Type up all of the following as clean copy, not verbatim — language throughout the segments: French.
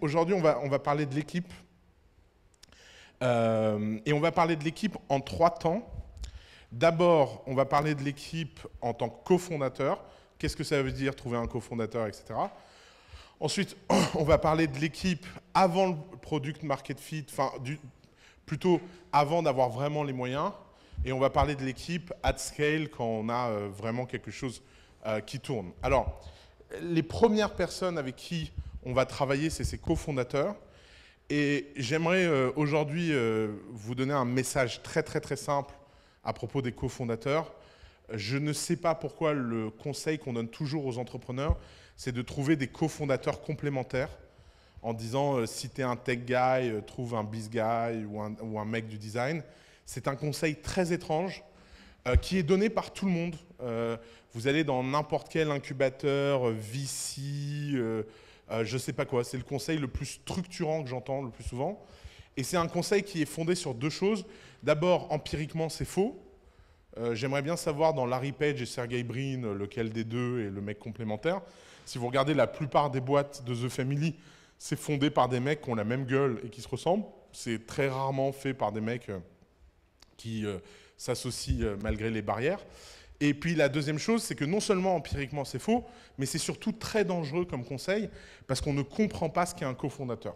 Aujourd'hui, on va parler de l'équipe. Et on va parler de l'équipe en 3 temps. D'abord, on va parler de l'équipe en tant que cofondateur. Qu'est-ce que ça veut dire, trouver un cofondateur, etc. Ensuite, on va parler de l'équipe avant le product market fit, enfin, plutôt avant d'avoir vraiment les moyens. Et on va parler de l'équipe at scale quand on a vraiment quelque chose qui tourne. Alors, les premières personnes avec qui on va travailler, c'est ces cofondateurs. Et j'aimerais aujourd'hui vous donner un message très simple à propos des cofondateurs. Je ne sais pas pourquoi le conseil qu'on donne toujours aux entrepreneurs, c'est de trouver des cofondateurs complémentaires en disant si tu es un tech guy, trouve un biz guy ou un mec du design. C'est un conseil très étrange qui est donné par tout le monde. Vous allez dans n'importe quel incubateur, VC, je ne sais pas quoi. C'est le conseil le plus structurant que j'entends le plus souvent. Et c'est un conseil qui est fondé sur 2 choses. D'abord, empiriquement, c'est faux. J'aimerais bien savoir dans Larry Page et Sergey Brin, lequel des deux est le mec complémentaire. Si vous regardez la plupart des boîtes de The Family, c'est fondé par des mecs qui ont la même gueule et qui se ressemblent. C'est très rarement fait par des mecs qui s'associent malgré les barrières. Et puis la deuxième chose, c'est que non seulement empiriquement c'est faux, mais c'est surtout très dangereux comme conseil parce qu'on ne comprend pas ce qu'est un cofondateur.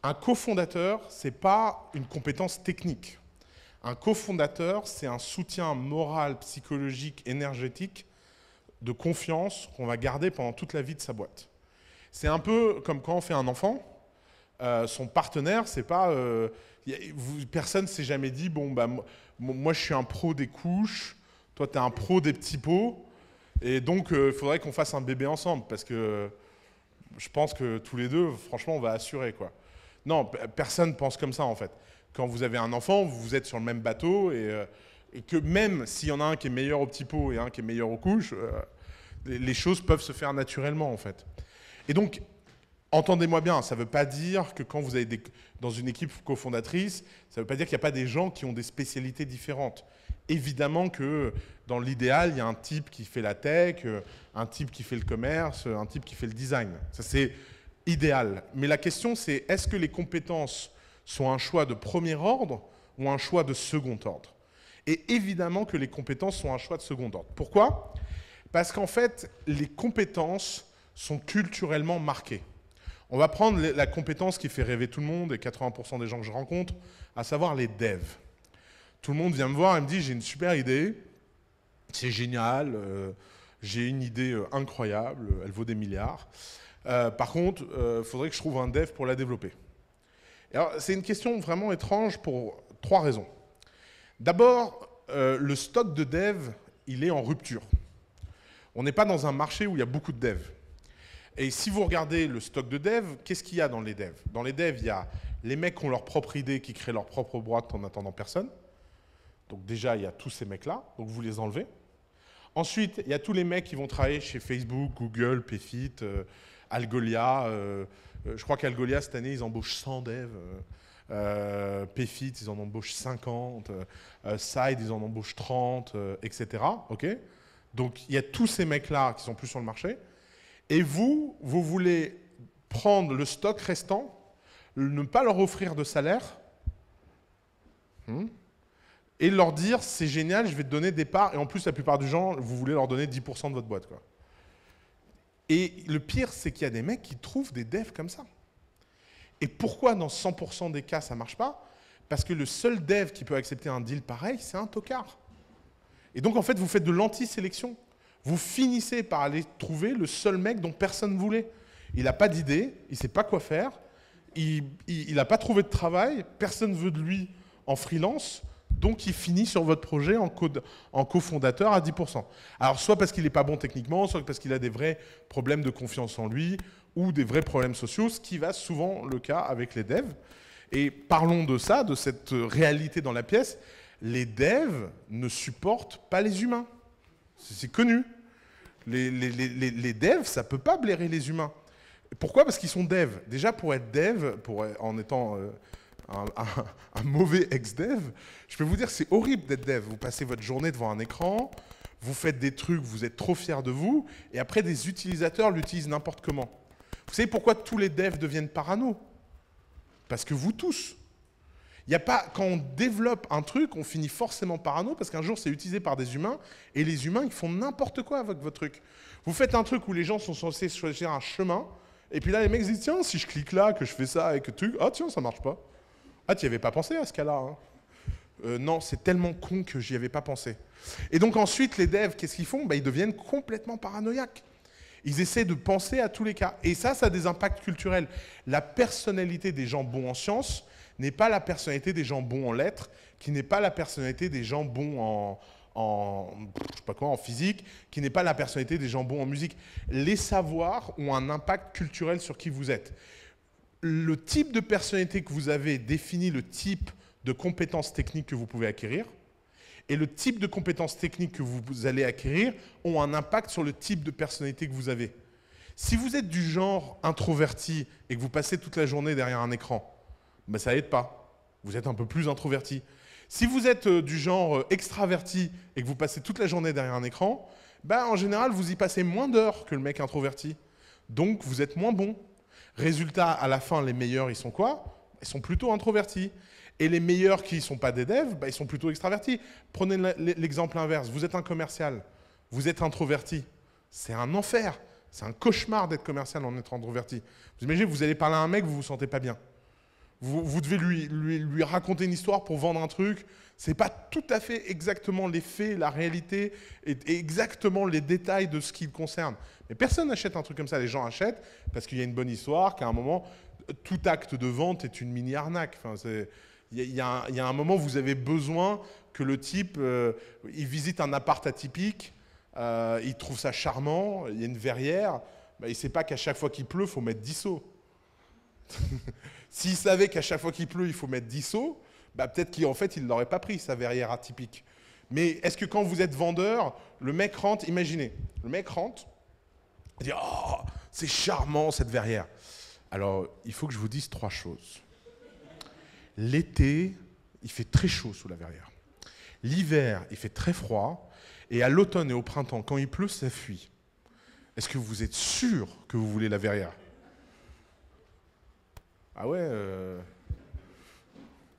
Un cofondateur, ce n'est pas une compétence technique. Un cofondateur, c'est un soutien moral, psychologique, énergétique, de confiance qu'on va garder pendant toute la vie de sa boîte. C'est un peu comme quand on fait un enfant, son partenaire, c'est pas... personne ne s'est jamais dit, bon, bah, moi je suis un pro des couches, toi tu es un pro des petits pots, et donc il faudrait qu'on fasse un bébé ensemble, parce que je pense que tous les deux, franchement, on va assurer, quoi. Non, personne pense comme ça, en fait. Quand vous avez un enfant, vous êtes sur le même bateau, et que même s'il y en a un qui est meilleur aux petits pots et un qui est meilleur aux couches, les choses peuvent se faire naturellement, en fait. Et donc, entendez-moi bien, ça ne veut pas dire que quand vous avez dans une équipe cofondatrice, ça ne veut pas dire qu'il n'y a pas des gens qui ont des spécialités différentes. Évidemment que dans l'idéal, il y a un type qui fait la tech, un type qui fait le commerce, un type qui fait le design. Ça, c'est idéal. Mais la question, c'est est-ce que les compétences sont un choix de premier ordre ou un choix de second ordre? Et évidemment que les compétences sont un choix de second ordre. Pourquoi? Parce qu'en fait, les compétences sont culturellement marquées. On va prendre la compétence qui fait rêver tout le monde et 80% des gens que je rencontre, à savoir les devs. Tout le monde vient me voir et me dit « j'ai une super idée, c'est génial, j'ai une idée incroyable, elle vaut des milliards. Par contre, il faudrait que je trouve un dev pour la développer. » C'est une question vraiment étrange pour 3 raisons. D'abord, le stock de devs, il est en rupture. On n'est pas dans un marché où il y a beaucoup de devs. Et si vous regardez le stock de devs, qu'est-ce qu'il y a dans les devs? Dans les devs, il y a les mecs qui ont leur propre idée, qui créent leur propre boîte en attendant personne. Donc déjà, il y a tous ces mecs-là, donc vous les enlevez. Ensuite, il y a tous les mecs qui vont travailler chez Facebook, Google, Payfit, Algolia. Je crois qu'Algolia, cette année, ils embauchent 100 devs. Payfit, ils en embauchent 50. Side, ils en embauchent 30, etc. Okay, donc il y a tous ces mecs-là qui sont plus sur le marché. Et vous voulez prendre le stock restant, ne pas leur offrir de salaire, et leur dire c'est génial, je vais te donner des parts, et en plus la plupart du gens, vous voulez leur donner 10% de votre boîte, quoi. Et le pire, c'est qu'il y a des mecs qui trouvent des devs comme ça. Et pourquoi dans 100% des cas ça ne marche pas? Parce que le seul dev qui peut accepter un deal pareil, c'est un tocard. Et donc en fait, vous faites de l'anti-sélection. Vous finissez par aller trouver le seul mec dont personne ne voulait. Il n'a pas d'idée, il ne sait pas quoi faire, il n'a pas trouvé de travail, personne ne veut de lui en freelance, donc il finit sur votre projet en cofondateur à 10%. Alors soit parce qu'il n'est pas bon techniquement, soit parce qu'il a des vrais problèmes de confiance en lui, ou des vrais problèmes sociaux, ce qui va souvent le cas avec les devs. Et parlons de ça, de cette réalité dans la pièce. Les devs ne supportent pas les humains. C'est connu. Les devs, ça ne peut pas blairer les humains. Pourquoi? Parce qu'ils sont devs. Déjà, pour être dev, en étant un mauvais ex-dev, je peux vous dire que c'est horrible d'être dev. Vous passez votre journée devant un écran, vous faites des trucs, vous êtes trop fiers de vous, et après, des utilisateurs l'utilisent n'importe comment. Vous savez pourquoi tous les devs deviennent parano? Parce que vous tous. Il y a pas, quand on développe un truc, on finit forcément parano parce qu'un jour c'est utilisé par des humains et les humains ils font n'importe quoi avec votre truc. Vous faites un truc où les gens sont censés choisir un chemin et puis là les mecs se disent tiens si je clique là, que je fais ça avec le truc, ah tiens ça marche pas. Ah tu n'y avais pas pensé à ce cas-là hein. Non c'est tellement con que j'y avais pas pensé. Et donc ensuite les devs qu'est-ce qu'ils font? Ils deviennent complètement paranoïaques. Ils essaient de penser à tous les cas. Et ça a des impacts culturels. La personnalité des gens bons en sciences n'est pas la personnalité des gens bons en lettres, qui n'est pas la personnalité des gens bons je sais pas quoi, en physique, qui n'est pas la personnalité des gens bons en musique. Les savoirs ont un impact culturel sur qui vous êtes. Le type de personnalité que vous avez définit le type de compétences techniques que vous pouvez acquérir. Et le type de compétences techniques que vous allez acquérir ont un impact sur le type de personnalité que vous avez. Si vous êtes du genre introverti et que vous passez toute la journée derrière un écran, ça n'aide pas. Vous êtes un peu plus introverti. Si vous êtes du genre extraverti et que vous passez toute la journée derrière un écran, en général, vous y passez moins d'heures que le mec introverti. Donc, vous êtes moins bon. Résultat, à la fin, les meilleurs, ils sont quoi? Ils sont plutôt introvertis. Et les meilleurs qui ne sont pas des devs, ils sont plutôt extravertis. Prenez l'exemple inverse. Vous êtes un commercial, vous êtes introverti. C'est un enfer. C'est un cauchemar d'être commercial en étant introverti. Vous imaginez, vous allez parler à un mec, vous ne vous sentez pas bien. Vous devez lui raconter une histoire pour vendre un truc. Ce n'est pas tout à fait exactement les faits, la réalité, et exactement les détails de ce qui le concerne. Mais personne n'achète un truc comme ça. Les gens achètent parce qu'il y a une bonne histoire, qu'à un moment, tout acte de vente est une mini-arnaque. Enfin, il y a un moment où vous avez besoin que le type, il visite un appart atypique, il trouve ça charmant, il y a une verrière, il ne sait pas qu'à chaque fois qu'il pleut, il faut mettre 10 seaux. S'il savait qu'à chaque fois qu'il pleut, il faut mettre 10 seaux, peut-être qu'en fait, il ne l'aurait pas pris, sa verrière atypique. Mais est-ce que quand vous êtes vendeur, le mec rentre, imaginez, le mec rentre, il dit « Oh, c'est charmant cette verrière ». Alors, il faut que je vous dise 3 choses. L'été, il fait très chaud sous la verrière. L'hiver, il fait très froid. Et à l'automne et au printemps, quand il pleut, ça fuit. Est-ce que vous êtes sûr que vous voulez la verrière? Ah ouais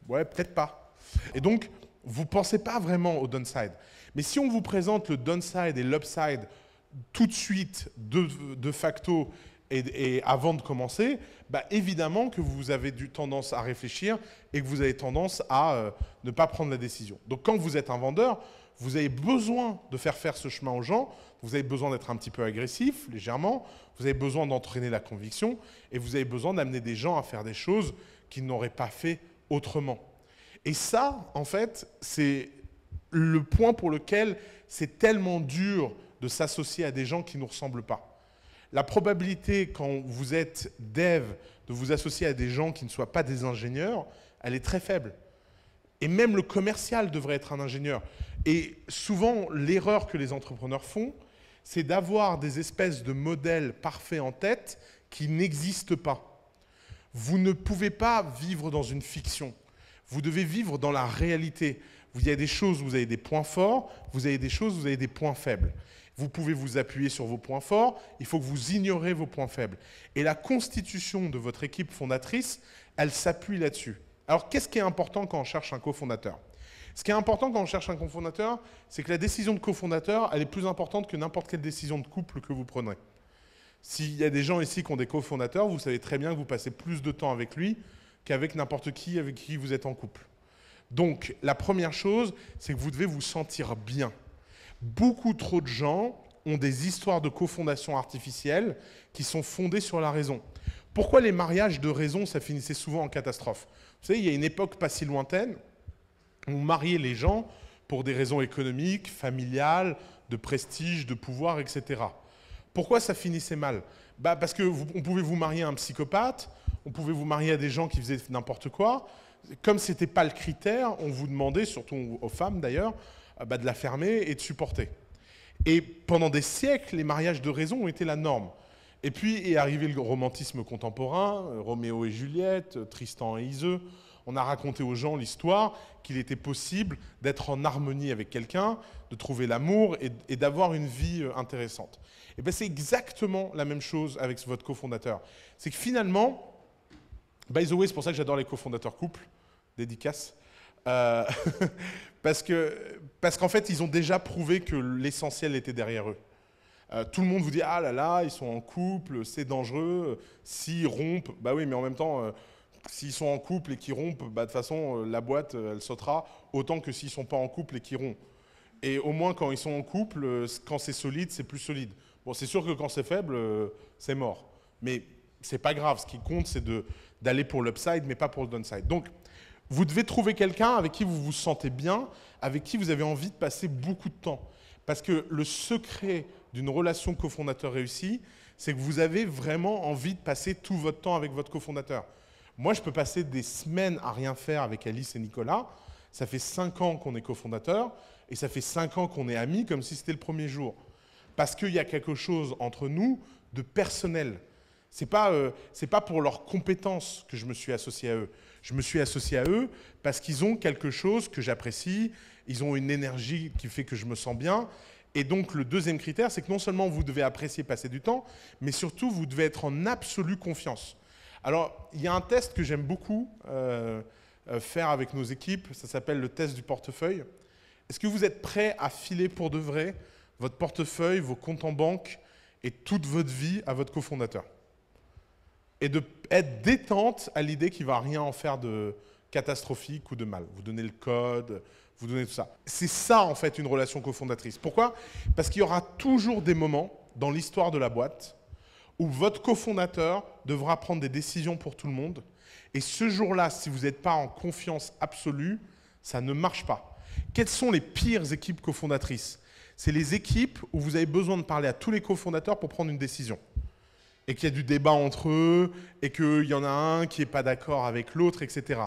Ouais, peut-être pas. Et donc, vous ne pensez pas vraiment au downside. Mais si on vous présente le downside et l'upside tout de suite, de facto, et avant de commencer, évidemment que vous avez tendance à réfléchir et que vous avez tendance à ne pas prendre la décision. Donc quand vous êtes un vendeur, vous avez besoin de faire ce chemin aux gens, vous avez besoin d'être un petit peu agressif, légèrement, vous avez besoin d'entraîner la conviction et vous avez besoin d'amener des gens à faire des choses qu'ils n'auraient pas fait autrement. Et ça, en fait, c'est le point pour lequel c'est tellement dur de s'associer à des gens qui ne nous ressemblent pas. La probabilité, quand vous êtes dev, de vous associer à des gens qui ne soient pas des ingénieurs, elle est très faible. Et même le commercial devrait être un ingénieur. Et souvent, l'erreur que les entrepreneurs font, c'est d'avoir des espèces de modèles parfaits en tête qui n'existent pas. Vous ne pouvez pas vivre dans une fiction. Vous devez vivre dans la réalité. Il y a des choses où vous avez des points forts, vous avez des choses où vous avez des points faibles. Vous pouvez vous appuyer sur vos points forts, il faut que vous ignorez vos points faibles. Et la constitution de votre équipe fondatrice, elle s'appuie là-dessus. Alors, qu'est-ce qui est important quand on cherche un cofondateur? Ce qui est important quand on cherche un cofondateur, c'est que la décision de cofondateur, elle est plus importante que n'importe quelle décision de couple que vous prenez. S'il y a des gens ici qui ont des cofondateurs, vous savez très bien que vous passez plus de temps avec lui qu'avec n'importe qui avec qui vous êtes en couple. Donc, la première chose, c'est que vous devez vous sentir bien. Beaucoup trop de gens ont des histoires de cofondation artificielle qui sont fondées sur la raison. Pourquoi les mariages de raison, ça finissait souvent en catastrophe? Vous savez, il y a une époque pas si lointaine où on mariait les gens pour des raisons économiques, familiales, de prestige, de pouvoir, etc. Pourquoi ça finissait mal? Parce qu'on pouvait vous marier à un psychopathe, on pouvait vous marier à des gens qui faisaient n'importe quoi. Comme ce n'était pas le critère, on vous demandait, surtout aux femmes d'ailleurs, de la fermer et de supporter. Et pendant des siècles, les mariages de raison ont été la norme. Et puis est arrivé le romantisme contemporain, Roméo et Juliette, Tristan et Iseux. On a raconté aux gens l'histoire qu'il était possible d'être en harmonie avec quelqu'un, de trouver l'amour et d'avoir une vie intéressante. Et bien c'est exactement la même chose avec votre cofondateur. C'est que finalement, by the way, c'est pour ça que j'adore les cofondateurs couples, dédicace, parce qu'en fait, ils ont déjà prouvé que l'essentiel était derrière eux. Tout le monde vous dit « Ah là là, ils sont en couple, c'est dangereux, s'ils rompent… » Bah oui, mais en même temps, s'ils sont en couple et qu'ils rompent, bah, de toute façon, la boîte, elle sautera, autant que s'ils ne sont pas en couple et qu'ils rompent. Et au moins, quand ils sont en couple, quand c'est solide, c'est plus solide. Bon, c'est sûr que quand c'est faible, c'est mort. Mais c'est pas grave, ce qui compte, c'est d'aller pour l'upside, mais pas pour le downside. Donc, vous devez trouver quelqu'un avec qui vous vous sentez bien, avec qui vous avez envie de passer beaucoup de temps. Parce que le secret d'une relation cofondateur réussie, c'est que vous avez vraiment envie de passer tout votre temps avec votre cofondateur. Moi, je peux passer des semaines à rien faire avec Alice et Nicolas. Ça fait 5 ans qu'on est cofondateurs et ça fait 5 ans qu'on est amis comme si c'était le premier jour. Parce qu'il y a quelque chose entre nous de personnel. C'est pas pour leurs compétences que je me suis associé à eux. Je me suis associé à eux parce qu'ils ont quelque chose que j'apprécie, ils ont une énergie qui fait que je me sens bien. Et donc, le deuxième critère, c'est que non seulement vous devez apprécier passer du temps, mais surtout, vous devez être en absolue confiance. Alors, il y a un test que j'aime beaucoup faire avec nos équipes, ça s'appelle le test du portefeuille. Est-ce que vous êtes prêts à filer pour de vrai votre portefeuille, vos comptes en banque et toute votre vie à votre cofondateur? Et d'être détente à l'idée qu'il ne va rien en faire de catastrophique ou de mal. Vous donnez le code, vous donnez tout ça. C'est ça, en fait, une relation cofondatrice. Pourquoi? Parce qu'il y aura toujours des moments dans l'histoire de la boîte où votre cofondateur devra prendre des décisions pour tout le monde. Et ce jour-là, si vous n'êtes pas en confiance absolue, ça ne marche pas. Quelles sont les pires équipes cofondatrices? C'est les équipes où vous avez besoin de parler à tous les cofondateurs pour prendre une décision. Et qu'il y a du débat entre eux, et qu'il y en a un qui n'est pas d'accord avec l'autre, etc.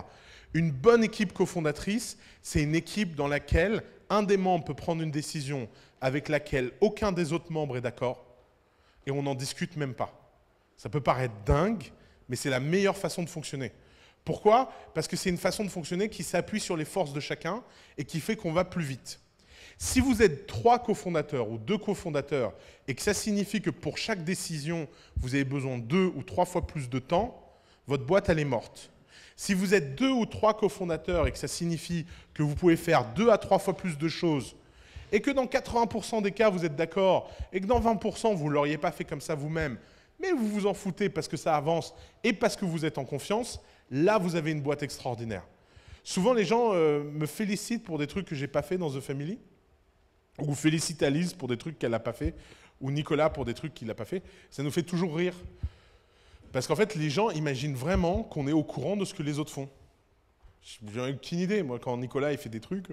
Une bonne équipe cofondatrice, c'est une équipe dans laquelle un des membres peut prendre une décision avec laquelle aucun des autres membres est d'accord, et on n'en discute même pas. Ça peut paraître dingue, mais c'est la meilleure façon de fonctionner. Pourquoi? Parce que c'est une façon de fonctionner qui s'appuie sur les forces de chacun et qui fait qu'on va plus vite. Si vous êtes 3 cofondateurs ou 2 cofondateurs et que ça signifie que pour chaque décision, vous avez besoin de 2 ou 3 fois plus de temps, votre boîte, elle est morte. Si vous êtes 2 ou 3 cofondateurs et que ça signifie que vous pouvez faire 2 à 3 fois plus de choses et que dans 80% des cas, vous êtes d'accord et que dans 20%, vous ne l'auriez pas fait comme ça vous-même, mais vous vous en foutez parce que ça avance et parce que vous êtes en confiance, là, vous avez une boîte extraordinaire. Souvent, les gens me félicitent pour des trucs que je n'ai pas fait dans The Family, ou félicite Alice pour des trucs qu'elle n'a pas fait, ou Nicolas pour des trucs qu'il n'a pas fait. Ça nous fait toujours rire. Parce qu'en fait, les gens imaginent vraiment qu'on est au courant de ce que les autres font. J'ai aucune idée. Moi, quand Nicolas il fait des trucs,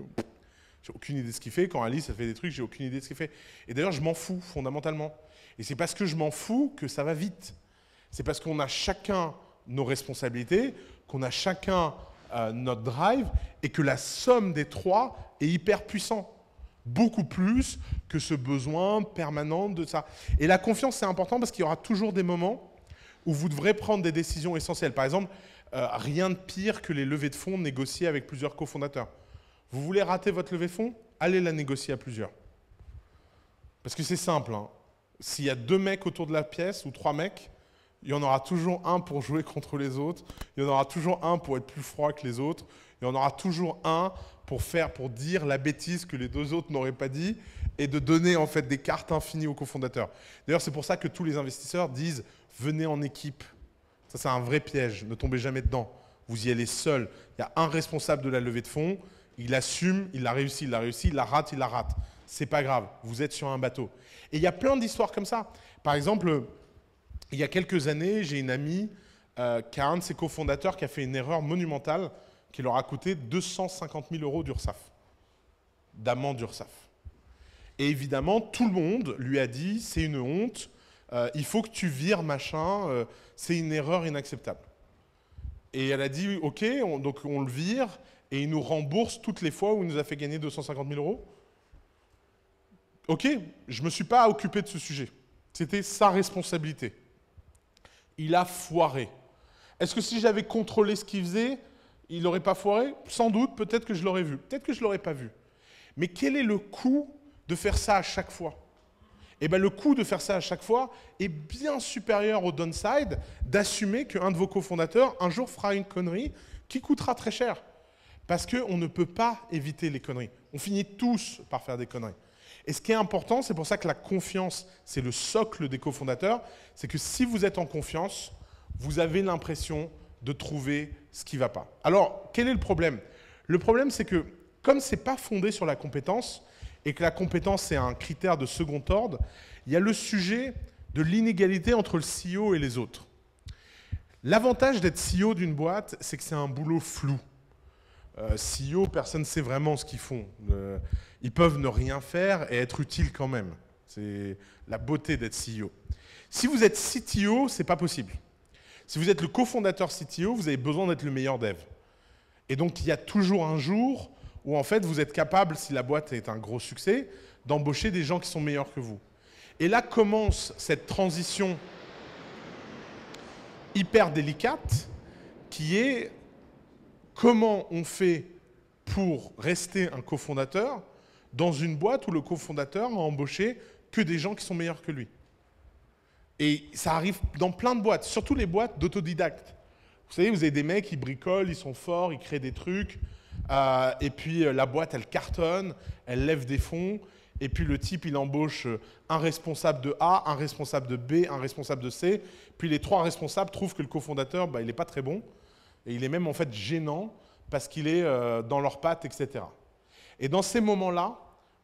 j'ai aucune idée de ce qu'il fait. Quand Alice elle fait des trucs, j'ai aucune idée de ce qu'il fait. Et d'ailleurs, je m'en fous, fondamentalement. Et c'est parce que je m'en fous que ça va vite. C'est parce qu'on a chacun nos responsabilités, qu'on a chacun notre drive, et que la somme des 3 est hyper puissante. Beaucoup plus que ce besoin permanent de ça. Et la confiance, c'est important parce qu'il y aura toujours des moments où vous devrez prendre des décisions essentielles. Par exemple, rien de pire que les levées de fonds négociées avec plusieurs cofondateurs. Vous voulez rater votre levée de fonds? Allez la négocier à plusieurs. Parce que c'est simple. Hein. S'il y a 2 mecs autour de la pièce ou 3 mecs, il y en aura toujours un pour jouer contre les autres. Il y en aura toujours un pour être plus froid que les autres. Il y en aura toujours un pour dire la bêtise que les 2 autres n'auraient pas dit et de donner en fait des cartes infinies aux cofondateurs. D'ailleurs, c'est pour ça que tous les investisseurs disent « venez en équipe ». Ça, c'est un vrai piège, ne tombez jamais dedans. Vous y allez seul. Il y a un responsable de la levée de fonds, il assume, il l'a réussi, il la rate, il la rate. C'est pas grave, vous êtes sur un bateau. Et il y a plein d'histoires comme ça. Par exemple, il y a quelques années, j'ai une amie qui a un de ses cofondateurs qui a fait une erreur monumentale qui leur a coûté 250 000 € d'URSSAF, d'amende d'URSSAF. Et évidemment, tout le monde lui a dit « c'est une honte, il faut que tu vires machin, c'est une erreur inacceptable ». Et elle a dit « ok, donc on le vire et il nous rembourse toutes les fois où il nous a fait gagner 250 000 €. » Ok, je ne me suis pas occupé de ce sujet. C'était sa responsabilité. Il a foiré. Est-ce que si j'avais contrôlé ce qu'il faisait, Il n'aurait pas foiré? Sans doute, peut-être que je l'aurais vu, peut-être que je ne l'aurais pas vu. Mais quel est le coût de faire ça à chaque fois? Eh bien, le coût de faire ça à chaque fois est bien supérieur au downside d'assumer qu'un de vos cofondateurs, un jour, fera une connerie qui coûtera très cher. Parce qu'on ne peut pas éviter les conneries. On finit tous par faire des conneries. Et ce qui est important, c'est pour ça que la confiance, c'est le socle des cofondateurs, c'est que si vous êtes en confiance, vous avez l'impression de trouver ce qui ne va pas. Alors, quel est le problème? Le problème, c'est que comme ce n'est pas fondé sur la compétence, et que la compétence c'est un critère de second ordre, il y a le sujet de l'inégalité entre le CEO et les autres. L'avantage d'être CEO d'une boîte, c'est que c'est un boulot flou. CEO, personne ne sait vraiment ce qu'ils font. Ils peuvent ne rien faire et être utiles quand même. C'est la beauté d'être CEO. Si vous êtes CTO, ce n'est pas possible. Si vous êtes le cofondateur CTO, vous avez besoin d'être le meilleur dev. Et donc, il y a toujours un jour où, en fait, vous êtes capable, si la boîte est un gros succès, d'embaucher des gens qui sont meilleurs que vous. Et là commence cette transition hyper délicate qui est comment on fait pour rester un cofondateur dans une boîte où le cofondateur a embauché que des gens qui sont meilleurs que lui. Et ça arrive dans plein de boîtes, surtout les boîtes d'autodidactes. Vous savez, vous avez des mecs, ils bricolent, ils sont forts, ils créent des trucs, et puis la boîte, elle cartonne, elle lève des fonds, et puis le type, il embauche un responsable de A, un responsable de B, un responsable de C, puis les 3 responsables trouvent que le cofondateur, il n'est pas très bon, et il est même en fait gênant parce qu'il est dans leurs pattes, etc. Et dans ces moments-là,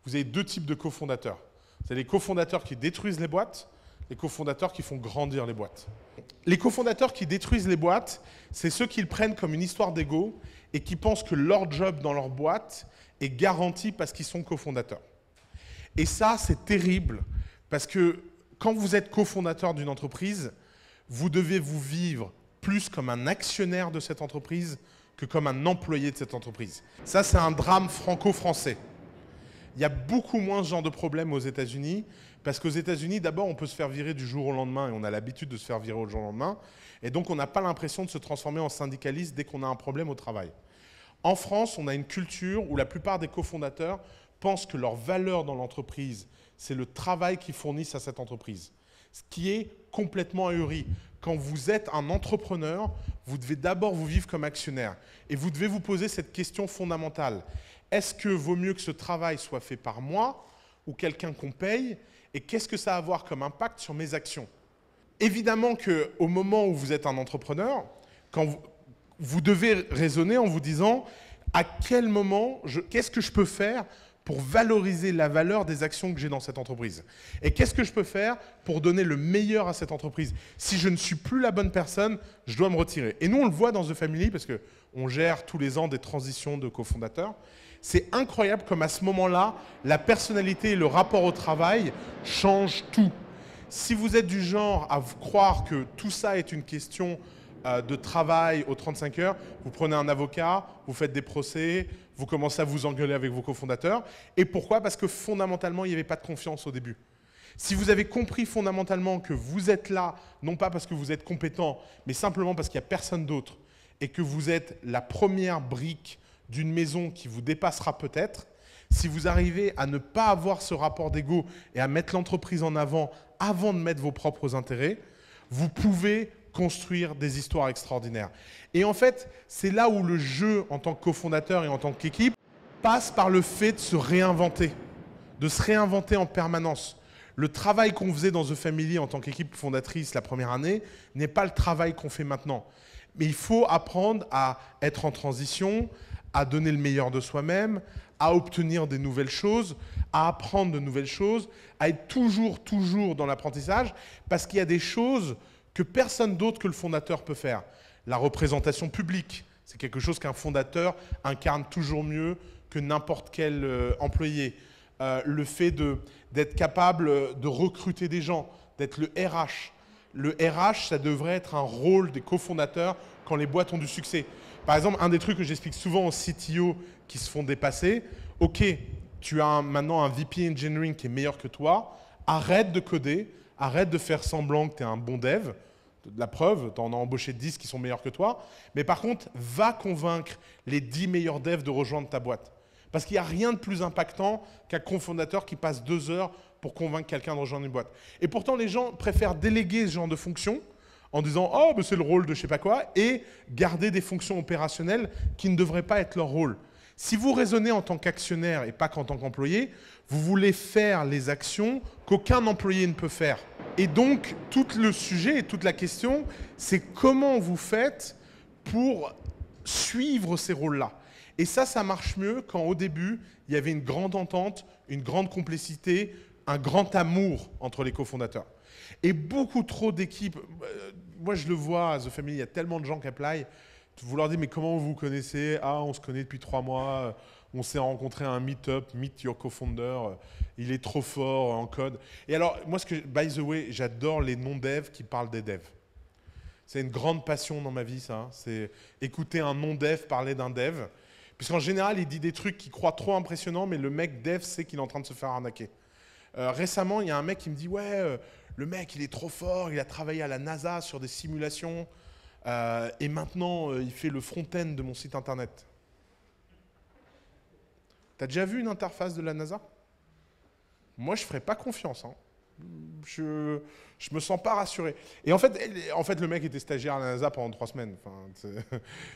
vous avez 2 types de cofondateurs. Vous avez les cofondateurs qui détruisent les boîtes, les cofondateurs qui font grandir les boîtes. Les cofondateurs qui détruisent les boîtes, c'est ceux qui le prennent comme une histoire d'ego et qui pensent que leur job dans leur boîte est garanti parce qu'ils sont cofondateurs. Et ça, c'est terrible parce que quand vous êtes cofondateur d'une entreprise, vous devez vous vivre plus comme un actionnaire de cette entreprise que comme un employé de cette entreprise. Ça, c'est un drame franco-français. Il y a beaucoup moins ce genre de problème aux États-Unis parce qu'aux États-Unis, d'abord, on peut se faire virer du jour au lendemain et on a l'habitude de se faire virer du jour au lendemain. Et donc, on n'a pas l'impression de se transformer en syndicaliste dès qu'on a un problème au travail. En France, on a une culture où la plupart des cofondateurs pensent que leur valeur dans l'entreprise, c'est le travail qu'ils fournissent à cette entreprise. Ce qui est complètement ahuri. Quand vous êtes un entrepreneur, vous devez d'abord vous vivre comme actionnaire. Et vous devez vous poser cette question fondamentale. Est-ce que vaut mieux que ce travail soit fait par moi ou quelqu'un qu'on paye? Et qu'est-ce que ça va avoir comme impact sur mes actions? Évidemment qu'au moment où vous êtes un entrepreneur, quand vous devez raisonner en vous disant à quel moment, qu'est-ce que je peux faire pour valoriser la valeur des actions que j'ai dans cette entreprise? Et qu'est-ce que je peux faire pour donner le meilleur à cette entreprise? Si je ne suis plus la bonne personne, je dois me retirer. Et nous, on le voit dans The Family, parce qu'on gère tous les ans des transitions de cofondateurs. C'est incroyable comme à ce moment-là, la personnalité et le rapport au travail changent tout. Si vous êtes du genre à croire que tout ça est une question de travail aux 35 heures, vous prenez un avocat, vous faites des procès, vous commencez à vous engueuler avec vos cofondateurs. Et pourquoi? Parce que fondamentalement, il n'y avait pas de confiance au début. Si vous avez compris fondamentalement que vous êtes là, non pas parce que vous êtes compétent, mais simplement parce qu'il n'y a personne d'autre, et que vous êtes la première brique d'une maison qui vous dépassera peut-être, si vous arrivez à ne pas avoir ce rapport d'ego et à mettre l'entreprise en avant de mettre vos propres intérêts, vous pouvez construire des histoires extraordinaires. Et en fait, c'est là où le jeu en tant que cofondateur et en tant qu'équipe passe par le fait de se réinventer en permanence. Le travail qu'on faisait dans The Family en tant qu'équipe fondatrice la première année n'est pas le travail qu'on fait maintenant. Mais il faut apprendre à être en transition, à donner le meilleur de soi-même, à obtenir des nouvelles choses, à apprendre de nouvelles choses, à être toujours dans l'apprentissage, parce qu'il y a des choses que personne d'autre que le fondateur peut faire. La représentation publique, c'est quelque chose qu'un fondateur incarne toujours mieux que n'importe quel employé. Le fait d'être capable de recruter des gens, d'être le RH. Le RH, ça devrait être un rôle des cofondateurs quand les boîtes ont du succès. Par exemple, un des trucs que j'explique souvent aux CTO qui se font dépasser, ok, tu as maintenant un VP Engineering qui est meilleur que toi, arrête de coder, arrête de faire semblant que tu es un bon dev, La preuve, tu en as embauché 10 qui sont meilleurs que toi. Mais par contre, va convaincre les 10 meilleurs devs de rejoindre ta boîte. Parce qu'il n'y a rien de plus impactant qu'un cofondateur qui passe 2 heures pour convaincre quelqu'un de rejoindre une boîte. Et pourtant, les gens préfèrent déléguer ce genre de fonction en disant « Oh, ben c'est le rôle de je sais pas quoi » et garder des fonctions opérationnelles qui ne devraient pas être leur rôle. Si vous raisonnez en tant qu'actionnaire et pas qu'en tant qu'employé, vous voulez faire les actions qu'aucun employé ne peut faire. Et donc, tout le sujet et toute la question, c'est comment vous faites pour suivre ces rôles-là. Et ça marche mieux quand au début, il y avait une grande entente, une grande complicité, un grand amour entre les cofondateurs. Et beaucoup trop d'équipes, moi je le vois à The Family, il y a tellement de gens qui apply, vous leur dites mais comment vous vous connaissez? Ah, on se connaît depuis 3 mois, on s'est rencontré à un meet-up, meet your co-founder, il est trop fort en code. Et alors, moi, by the way, j'adore les non-devs qui parlent des devs. C'est une grande passion dans ma vie, ça. C'est écouter un non-dev parler d'un dev. Puisqu'en général, il dit des trucs qu'il croit trop impressionnants, mais le mec dev sait qu'il est en train de se faire arnaquer. Récemment, il y a un mec qui me dit « Ouais, le mec, il est trop fort, il a travaillé à la NASA sur des simulations, et maintenant, il fait le front-end de mon site internet. » T'as déjà vu une interface de la NASA? Moi, je ne ferais pas confiance. Hein. Je me sens pas rassuré. Et en fait, le mec était stagiaire à la NASA pendant 3 semaines. Enfin,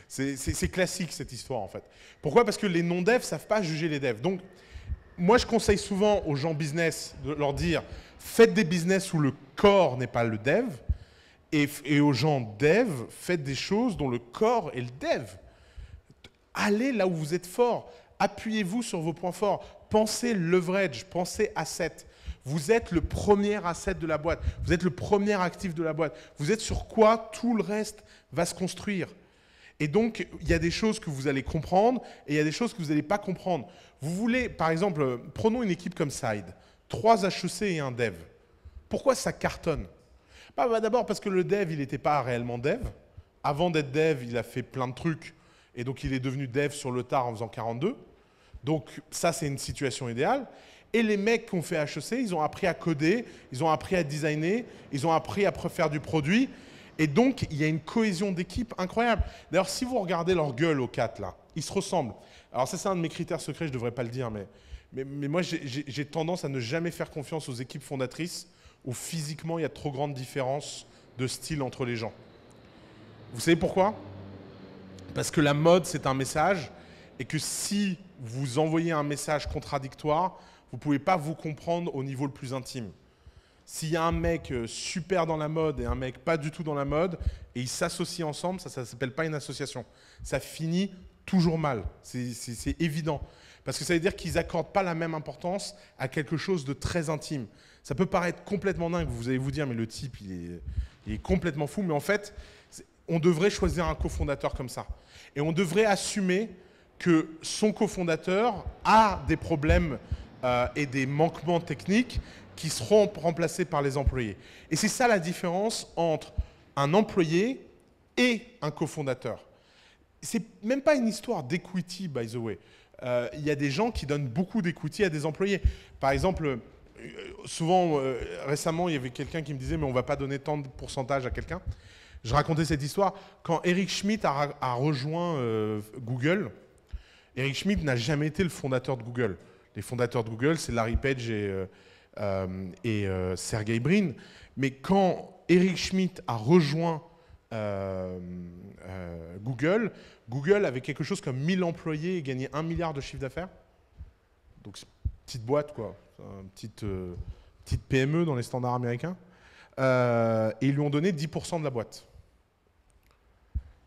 c'est classique, cette histoire, en fait. Pourquoi? Parce que les non-devs ne savent pas juger les devs. Donc, moi, je conseille souvent aux gens business de leur dire « Faites des business où le corps n'est pas le dev. » Et aux gens dev, faites des choses dont le corps est le dev. Allez là où vous êtes fort. Appuyez-vous sur vos points forts. Pensez leverage, pensez asset. Vous êtes le premier asset de la boîte. Vous êtes le premier actif de la boîte. Vous êtes sur quoi tout le reste va se construire. Et donc, il y a des choses que vous allez comprendre et il y a des choses que vous n'allez pas comprendre. Vous voulez, par exemple, prenons une équipe comme Side. 3 HEC et un dev. Pourquoi ça cartonne? D'abord parce que le dev, il n'était pas réellement dev. Avant d'être dev, il a fait plein de trucs. Et donc, il est devenu dev sur le tard en faisant 42. Donc, ça, c'est une situation idéale. Et les mecs qui ont fait HEC, ils ont appris à coder, ils ont appris à designer, ils ont appris à faire du produit. Et donc, il y a une cohésion d'équipe incroyable. D'ailleurs, si vous regardez leur gueule aux 4, là, ils se ressemblent. Alors ça, c'est un de mes critères secrets, je ne devrais pas le dire, mais moi, j'ai tendance à ne jamais faire confiance aux équipes fondatrices où physiquement, il y a trop grande différence de style entre les gens. Vous savez pourquoi? Parce que la mode, c'est un message, et que si vous envoyez un message contradictoire, vous ne pouvez pas vous comprendre au niveau le plus intime. S'il y a un mec super dans la mode et un mec pas du tout dans la mode, et ils s'associent ensemble, ça ne s'appelle pas une association. Ça finit toujours mal, c'est évident. Parce que ça veut dire qu'ils n'accordent pas la même importance à quelque chose de très intime. Ça peut paraître complètement dingue, vous allez vous dire, mais le type, il est complètement fou, mais en fait, on devrait choisir un cofondateur comme ça. Et on devrait assumer que son cofondateur a des problèmes et des manquements techniques qui seront remplacés par les employés. Et c'est ça la différence entre un employé et un cofondateur. C'est même pas une histoire d'equity, by the way. Il y a des gens qui donnent beaucoup d'equity à des employés. Par exemple, souvent, récemment, il y avait quelqu'un qui me disait « mais on ne va pas donner tant de pourcentage à quelqu'un ». Je racontais cette histoire. Quand Eric Schmidt a rejoint Google, Eric Schmidt n'a jamais été le fondateur de Google. Les fondateurs de Google, c'est Larry Page et Sergey Brin. Mais quand Eric Schmidt a rejoint Google, Google avait quelque chose comme 1000 employés et gagnait 1 milliard de chiffre d'affaires. Donc, c'est une petite boîte, quoi. Une petite PME dans les standards américains. Et ils lui ont donné 10% de la boîte.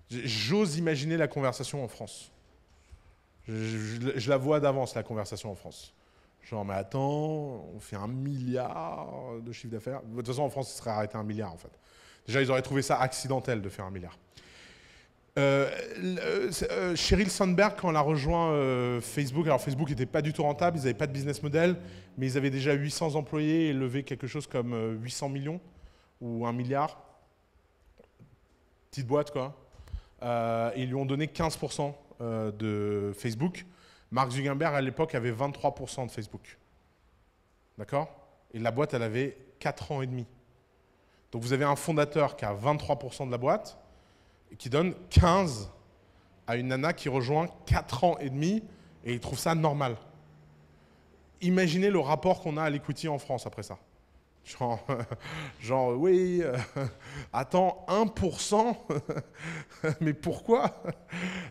J'ose imaginer la conversation en France. Je la vois d'avance, la conversation en France. Genre, mais attends, on fait 1 milliard de chiffre d'affaires. De toute façon, en France, il serait arrêté 1 milliard, en fait. Déjà, ils auraient trouvé ça accidentel de faire 1 milliard. Sheryl Sandberg, quand elle a rejoint Facebook, alors Facebook n'était pas du tout rentable, ils n'avaient pas de business model, mais ils avaient déjà 800 employés et levé quelque chose comme 800 millions ou 1 milliard. Petite boîte, quoi. Ils lui ont donné 15% de Facebook. Mark Zuckerberg, à l'époque, avait 23% de Facebook. D'accord? Et la boîte, elle avait 4 ans et demi. Donc vous avez un fondateur qui a 23% de la boîte et qui donne 15 à une nana qui rejoint 4 ans et demi et il trouve ça normal. Imaginez le rapport qu'on a à l'equity en France après ça. Genre oui, attends, 1%. Mais pourquoi?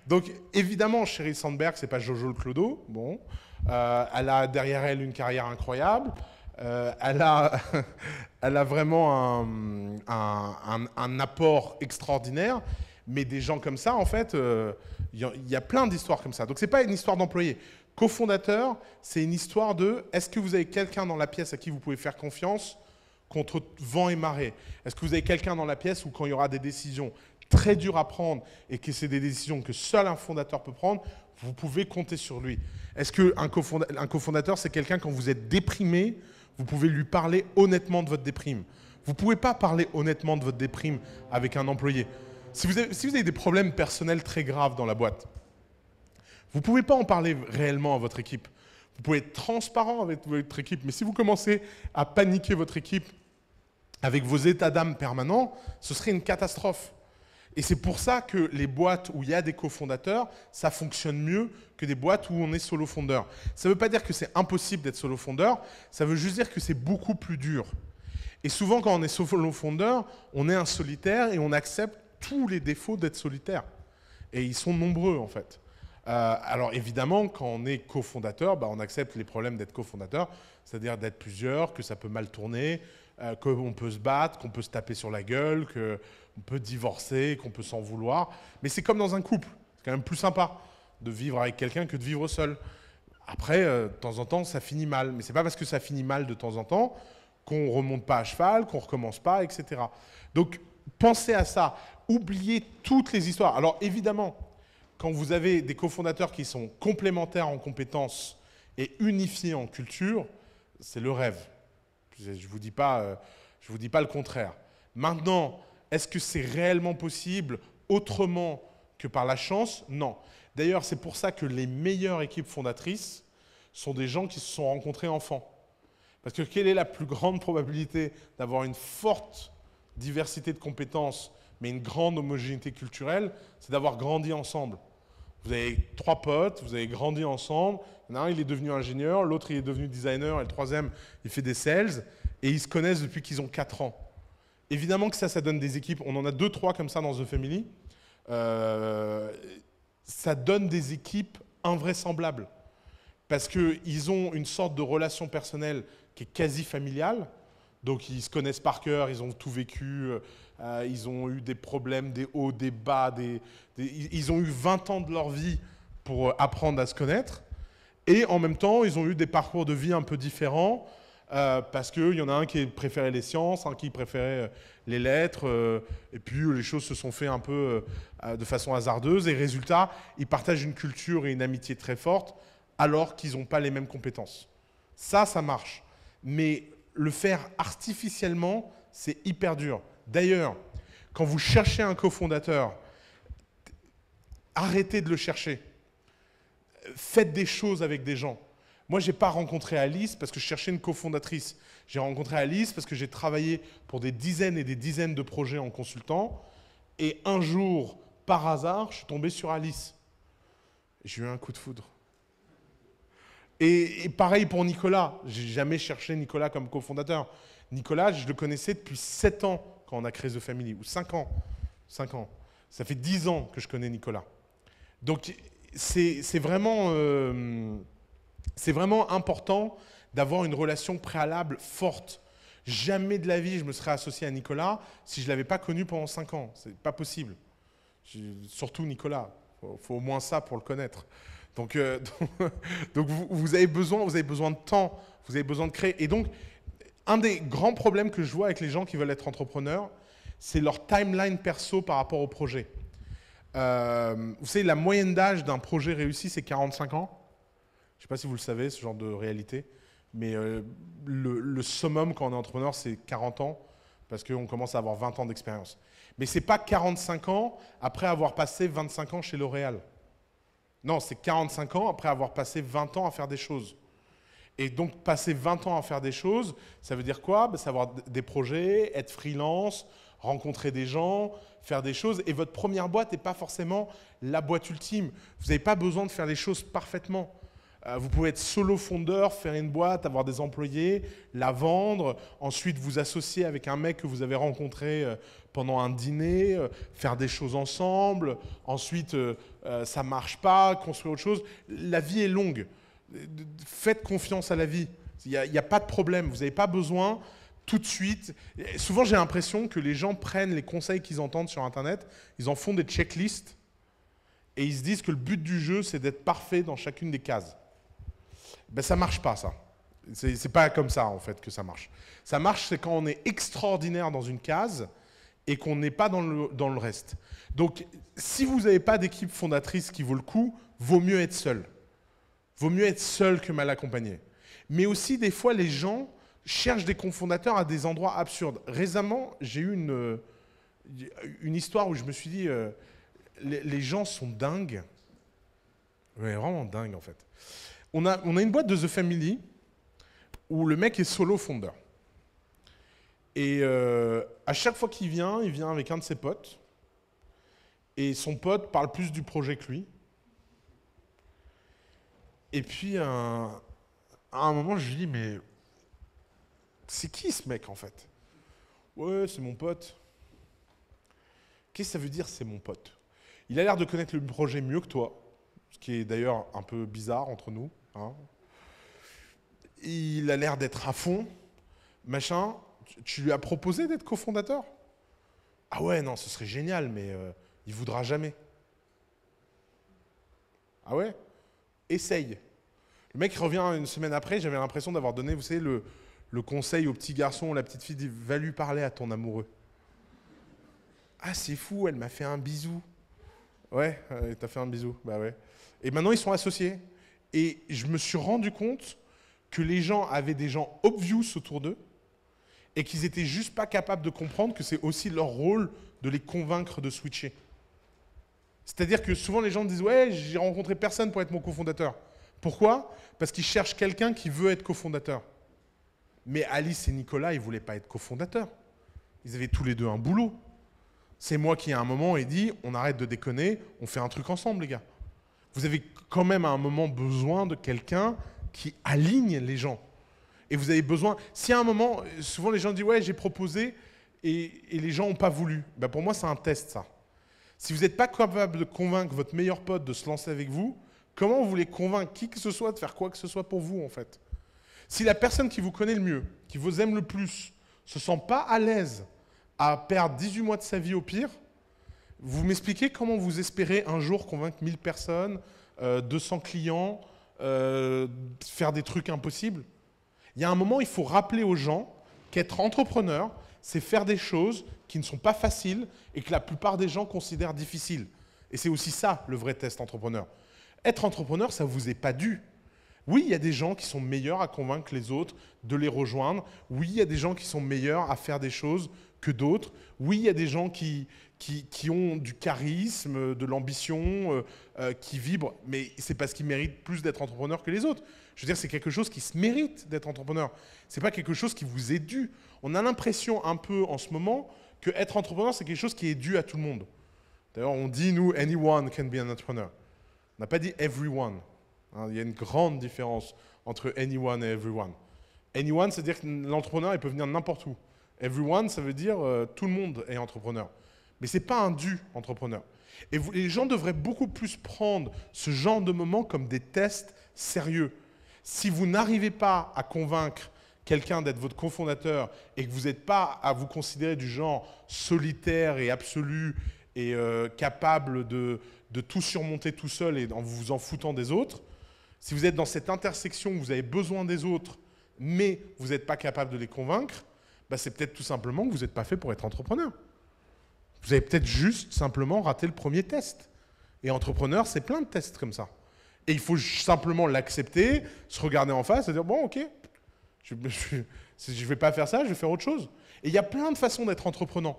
Donc évidemment, Sheryl Sandberg, c'est pas Jojo le Clodo. Bon, elle a derrière elle une carrière incroyable. Elle a vraiment un apport extraordinaire. Mais des gens comme ça, en fait, y a plein d'histoires comme ça. Donc c'est pas une histoire d'employé. Cofondateur, c'est une histoire de est-ce que vous avez quelqu'un dans la pièce à qui vous pouvez faire confiance contre vent et marée? Est-ce que vous avez quelqu'un dans la pièce où quand il y aura des décisions très dures à prendre et que c'est des décisions que seul un fondateur peut prendre, vous pouvez compter sur lui? Est-ce qu'un cofondateur, c'est quelqu'un quand vous êtes déprimé, vous pouvez lui parler honnêtement de votre déprime? Vous ne pouvez pas parler honnêtement de votre déprime avec un employé. Si vous avez des problèmes personnels très graves dans la boîte, vous ne pouvez pas en parler réellement à votre équipe. Vous pouvez être transparent avec votre équipe, mais si vous commencez à paniquer votre équipe avec vos états d'âme permanents, ce serait une catastrophe. Et c'est pour ça que les boîtes où il y a des cofondateurs, ça fonctionne mieux que des boîtes où on est solo fondeur. Ça ne veut pas dire que c'est impossible d'être solo fondeur, ça veut juste dire que c'est beaucoup plus dur. Et souvent, quand on est solo fondeur, on est un solitaire et on accepte tous les défauts d'être solitaire. Et ils sont nombreux, en fait. Alors évidemment, quand on est cofondateur, on accepte les problèmes d'être cofondateur, c'est-à-dire d'être plusieurs, que ça peut mal tourner, qu'on peut se battre, qu'on peut se taper sur la gueule, qu'on peut divorcer, qu'on peut s'en vouloir. Mais c'est comme dans un couple, c'est quand même plus sympa de vivre avec quelqu'un que de vivre seul. Après, de temps en temps, ça finit mal. Mais c'est pas parce que ça finit mal de temps en temps qu'on ne remonte pas à cheval, qu'on ne recommence pas, etc. Donc pensez à ça, oubliez toutes les histoires. Alors évidemment, quand vous avez des cofondateurs qui sont complémentaires en compétences et unifiés en culture, c'est le rêve. Je ne vous dis pas le contraire. Maintenant, est-ce que c'est réellement possible autrement que par la chance? Non. D'ailleurs, c'est pour ça que les meilleures équipes fondatrices sont des gens qui se sont rencontrés enfants. Parce que quelle est la plus grande probabilité d'avoir une forte diversité de compétences, mais une grande homogénéité culturelle? C'est d'avoir grandi ensemble. Vous avez 3 potes, vous avez grandi ensemble. Il y en a un, il est devenu ingénieur, l'autre, il est devenu designer, et le troisième, il fait des sales. Et ils se connaissent depuis qu'ils ont 4 ans. Évidemment que ça donne des équipes. On en a 2-3 comme ça dans The Family. Ça donne des équipes invraisemblables. Parce qu'ils ont une sorte de relation personnelle qui est quasi familiale. Donc ils se connaissent par cœur, ils ont tout vécu, ils ont eu des problèmes, des hauts, des bas, ils ont eu 20 ans de leur vie pour apprendre à se connaître. Et en même temps, ils ont eu des parcours de vie un peu différents, parce qu'il y en a un qui préférait les sciences, un qui préférait les lettres, et puis les choses se sont faites un peu de façon hasardeuse. Et résultat, ils partagent une culture et une amitié très forte, alors qu'ils n'ont pas les mêmes compétences. Ça marche. Mais le faire artificiellement, c'est hyper dur. D'ailleurs, quand vous cherchez un cofondateur, arrêtez de le chercher. Faites des choses avec des gens. Moi, je n'ai pas rencontré Alice parce que je cherchais une cofondatrice. J'ai rencontré Alice parce que j'ai travaillé pour des dizaines et des dizaines de projets en consultant. Et un jour, par hasard, je suis tombé sur Alice. J'ai eu un coup de foudre. Et pareil pour Nicolas. Je n'ai jamais cherché Nicolas comme cofondateur. Nicolas, je le connaissais depuis 7 ans quand on a créé The Family, ou 5 ans. 5 ans. Ça fait 10 ans que je connais Nicolas. Donc, c'est vraiment important d'avoir une relation préalable forte. Jamais de la vie je me serais associé à Nicolas si je ne l'avais pas connu pendant 5 ans. C'est pas possible. Surtout Nicolas. Il faut au moins ça pour le connaître. Donc vous avez besoin de temps, vous avez besoin de créer. Et donc, un des grands problèmes que je vois avec les gens qui veulent être entrepreneurs, c'est leur timeline perso par rapport au projet. Vous savez, la moyenne d'âge d'un projet réussi, c'est 45 ans. Je ne sais pas si vous le savez, ce genre de réalité. Mais le summum quand on est entrepreneur, c'est 40 ans, parce qu'on commence à avoir 20 ans d'expérience. Mais ce n'est pas 45 ans après avoir passé 25 ans chez L'Oréal. Non, c'est 45 ans après avoir passé 20 ans à faire des choses. Et donc, passer 20 ans à faire des choses, ça veut dire quoi? C'est avoir des projets, être freelance, rencontrer des gens, faire des choses. Et votre première boîte n'est pas forcément la boîte ultime. Vous n'avez pas besoin de faire les choses parfaitement. Vous pouvez être solo fondeur, faire une boîte, avoir des employés, la vendre, ensuite vous associer avec un mec que vous avez rencontré pendant un dîner, faire des choses ensemble, ensuite ça ne marche pas, construire autre chose. La vie est longue. Faites confiance à la vie. Il n'y a pas de problème. Vous n'avez pas besoin tout de suite. Souvent, j'ai l'impression que les gens prennent les conseils qu'ils entendent sur Internet, ils en font des checklists et ils se disent que le but du jeu, c'est d'être parfait dans chacune des cases. Ben, ça ne marche pas, ça. C'est pas comme ça, en fait, que ça marche. Ça marche, c'est quand on est extraordinaire dans une case et qu'on n'est pas dans le reste. Donc, si vous n'avez pas d'équipe fondatrice qui vaut le coup, vaut mieux être seul. Vaut mieux être seul que mal accompagné. Mais aussi, des fois, les gens cherchent des cofondateurs à des endroits absurdes. Récemment, j'ai eu une histoire où je me suis dit, les gens sont dingues. Ouais, vraiment dingues, en fait. On a une boîte de The Family où le mec est solo fondeur. Et à chaque fois qu'il vient, il vient avec un de ses potes. Et son pote parle plus du projet que lui. Et puis, à un moment, je lui dis, mais c'est qui ce mec, en fait? Ouais, c'est mon pote. Qu'est-ce que ça veut dire, c'est mon pote? Il a l'air de connaître le projet mieux que toi, ce qui est d'ailleurs un peu bizarre entre nous. Hein. Il a l'air d'être à fond, machin. Tu lui as proposé d'être cofondateur? Ah ouais, non, ce serait génial, mais il voudra jamais. Ah ouais? Essaye. Le mec revient une semaine après, j'avais l'impression d'avoir donné, vous savez, le conseil au petit garçon ou la petite fille, dit, va lui parler à ton amoureux. Ah, c'est fou, elle m'a fait un bisou. Ouais, t'as fait un bisou, bah ouais. Et maintenant, ils sont associés. Et je me suis rendu compte que les gens avaient des gens obvious autour d'eux et qu'ils étaient juste pas capables de comprendre que c'est aussi leur rôle de les convaincre de switcher. C'est-à-dire que souvent les gens disent « Ouais, j'ai rencontré personne pour être mon cofondateur ». Pourquoi? Parce qu'ils cherchent quelqu'un qui veut être cofondateur. Mais Alice et Nicolas, ils ne voulaient pas être cofondateurs. Ils avaient tous les deux un boulot. C'est moi qui, à un moment, ai dit « On arrête de déconner, on fait un truc ensemble, les gars ». Vous avez quand même à un moment besoin de quelqu'un qui aligne les gens. Et vous avez besoin... Si à un moment, souvent les gens disent « Ouais, j'ai proposé et les gens n'ont pas voulu ». Ben pour moi, c'est un test, ça. Si vous n'êtes pas capable de convaincre votre meilleur pote de se lancer avec vous, comment vous voulez convaincre qui que ce soit de faire quoi que ce soit pour vous, en fait? Si la personne qui vous connaît le mieux, qui vous aime le plus, ne se sent pas à l'aise à perdre 18 mois de sa vie au pire, vous m'expliquez comment vous espérez un jour convaincre 1000 personnes, 200 clients, faire des trucs impossibles? Il y a un moment, il faut rappeler aux gens qu'être entrepreneur, c'est faire des choses qui ne sont pas faciles et que la plupart des gens considèrent difficiles. Et c'est aussi ça, le vrai test entrepreneur. Être entrepreneur, ça ne vous est pas dû. Oui, il y a des gens qui sont meilleurs à convaincre les autres de les rejoindre. Oui, il y a des gens qui sont meilleurs à faire des choses que d'autres. Oui, il y a des gens qui ont du charisme, de l'ambition, qui vibrent. Mais c'est parce qu'ils méritent plus d'être entrepreneurs que les autres. Je veux dire, c'est quelque chose qui se mérite d'être entrepreneur. Ce n'est pas quelque chose qui vous est dû. On a l'impression un peu en ce moment que être entrepreneur, c'est quelque chose qui est dû à tout le monde. D'ailleurs, on dit, nous, anyone can be an entrepreneur. On n'a pas dit everyone. Hein, il y a une grande différence entre anyone et everyone. Anyone, c'est-à-dire que l'entrepreneur, il peut venir n'importe où. Everyone, ça veut dire tout le monde est entrepreneur. Mais ce n'est pas un dû entrepreneur. Et les gens devraient beaucoup plus prendre ce genre de moments comme des tests sérieux. Si vous n'arrivez pas à convaincre quelqu'un d'être votre cofondateur et que vous n'êtes pas à vous considérer du genre solitaire et absolu et capable de tout surmonter tout seul et en vous en foutant des autres, si vous êtes dans cette intersection où vous avez besoin des autres, mais vous n'êtes pas capable de les convaincre, bah c'est peut-être tout simplement que vous n'êtes pas fait pour être entrepreneur. Vous avez peut-être juste simplement raté le premier test. Et entrepreneur, c'est plein de tests comme ça. Et il faut simplement l'accepter, se regarder en face et dire « Bon, ok, je ne vais pas faire ça, je vais faire autre chose. » Et il y a plein de façons d'être entreprenant.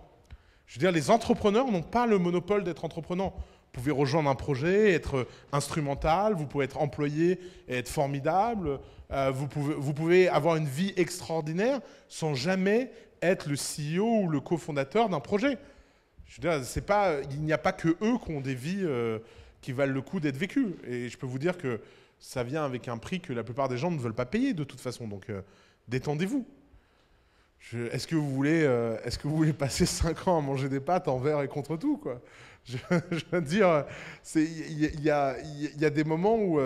Je veux dire, les entrepreneurs n'ont pas le monopole d'être entrepreneurs. Vous pouvez rejoindre un projet, être instrumental, vous pouvez être employé et être formidable, vous pouvez avoir une vie extraordinaire sans jamais être le CEO ou le cofondateur d'un projet. Je veux dire, il n'y a pas que eux qui ont des vies qui valent le coup d'être vécues. Et je peux vous dire que ça vient avec un prix que la plupart des gens ne veulent pas payer de toute façon. Donc détendez-vous. Est-ce que vous voulez passer 5 ans à manger des pâtes envers et contre tout, quoi? Je veux dire, il y a des moments où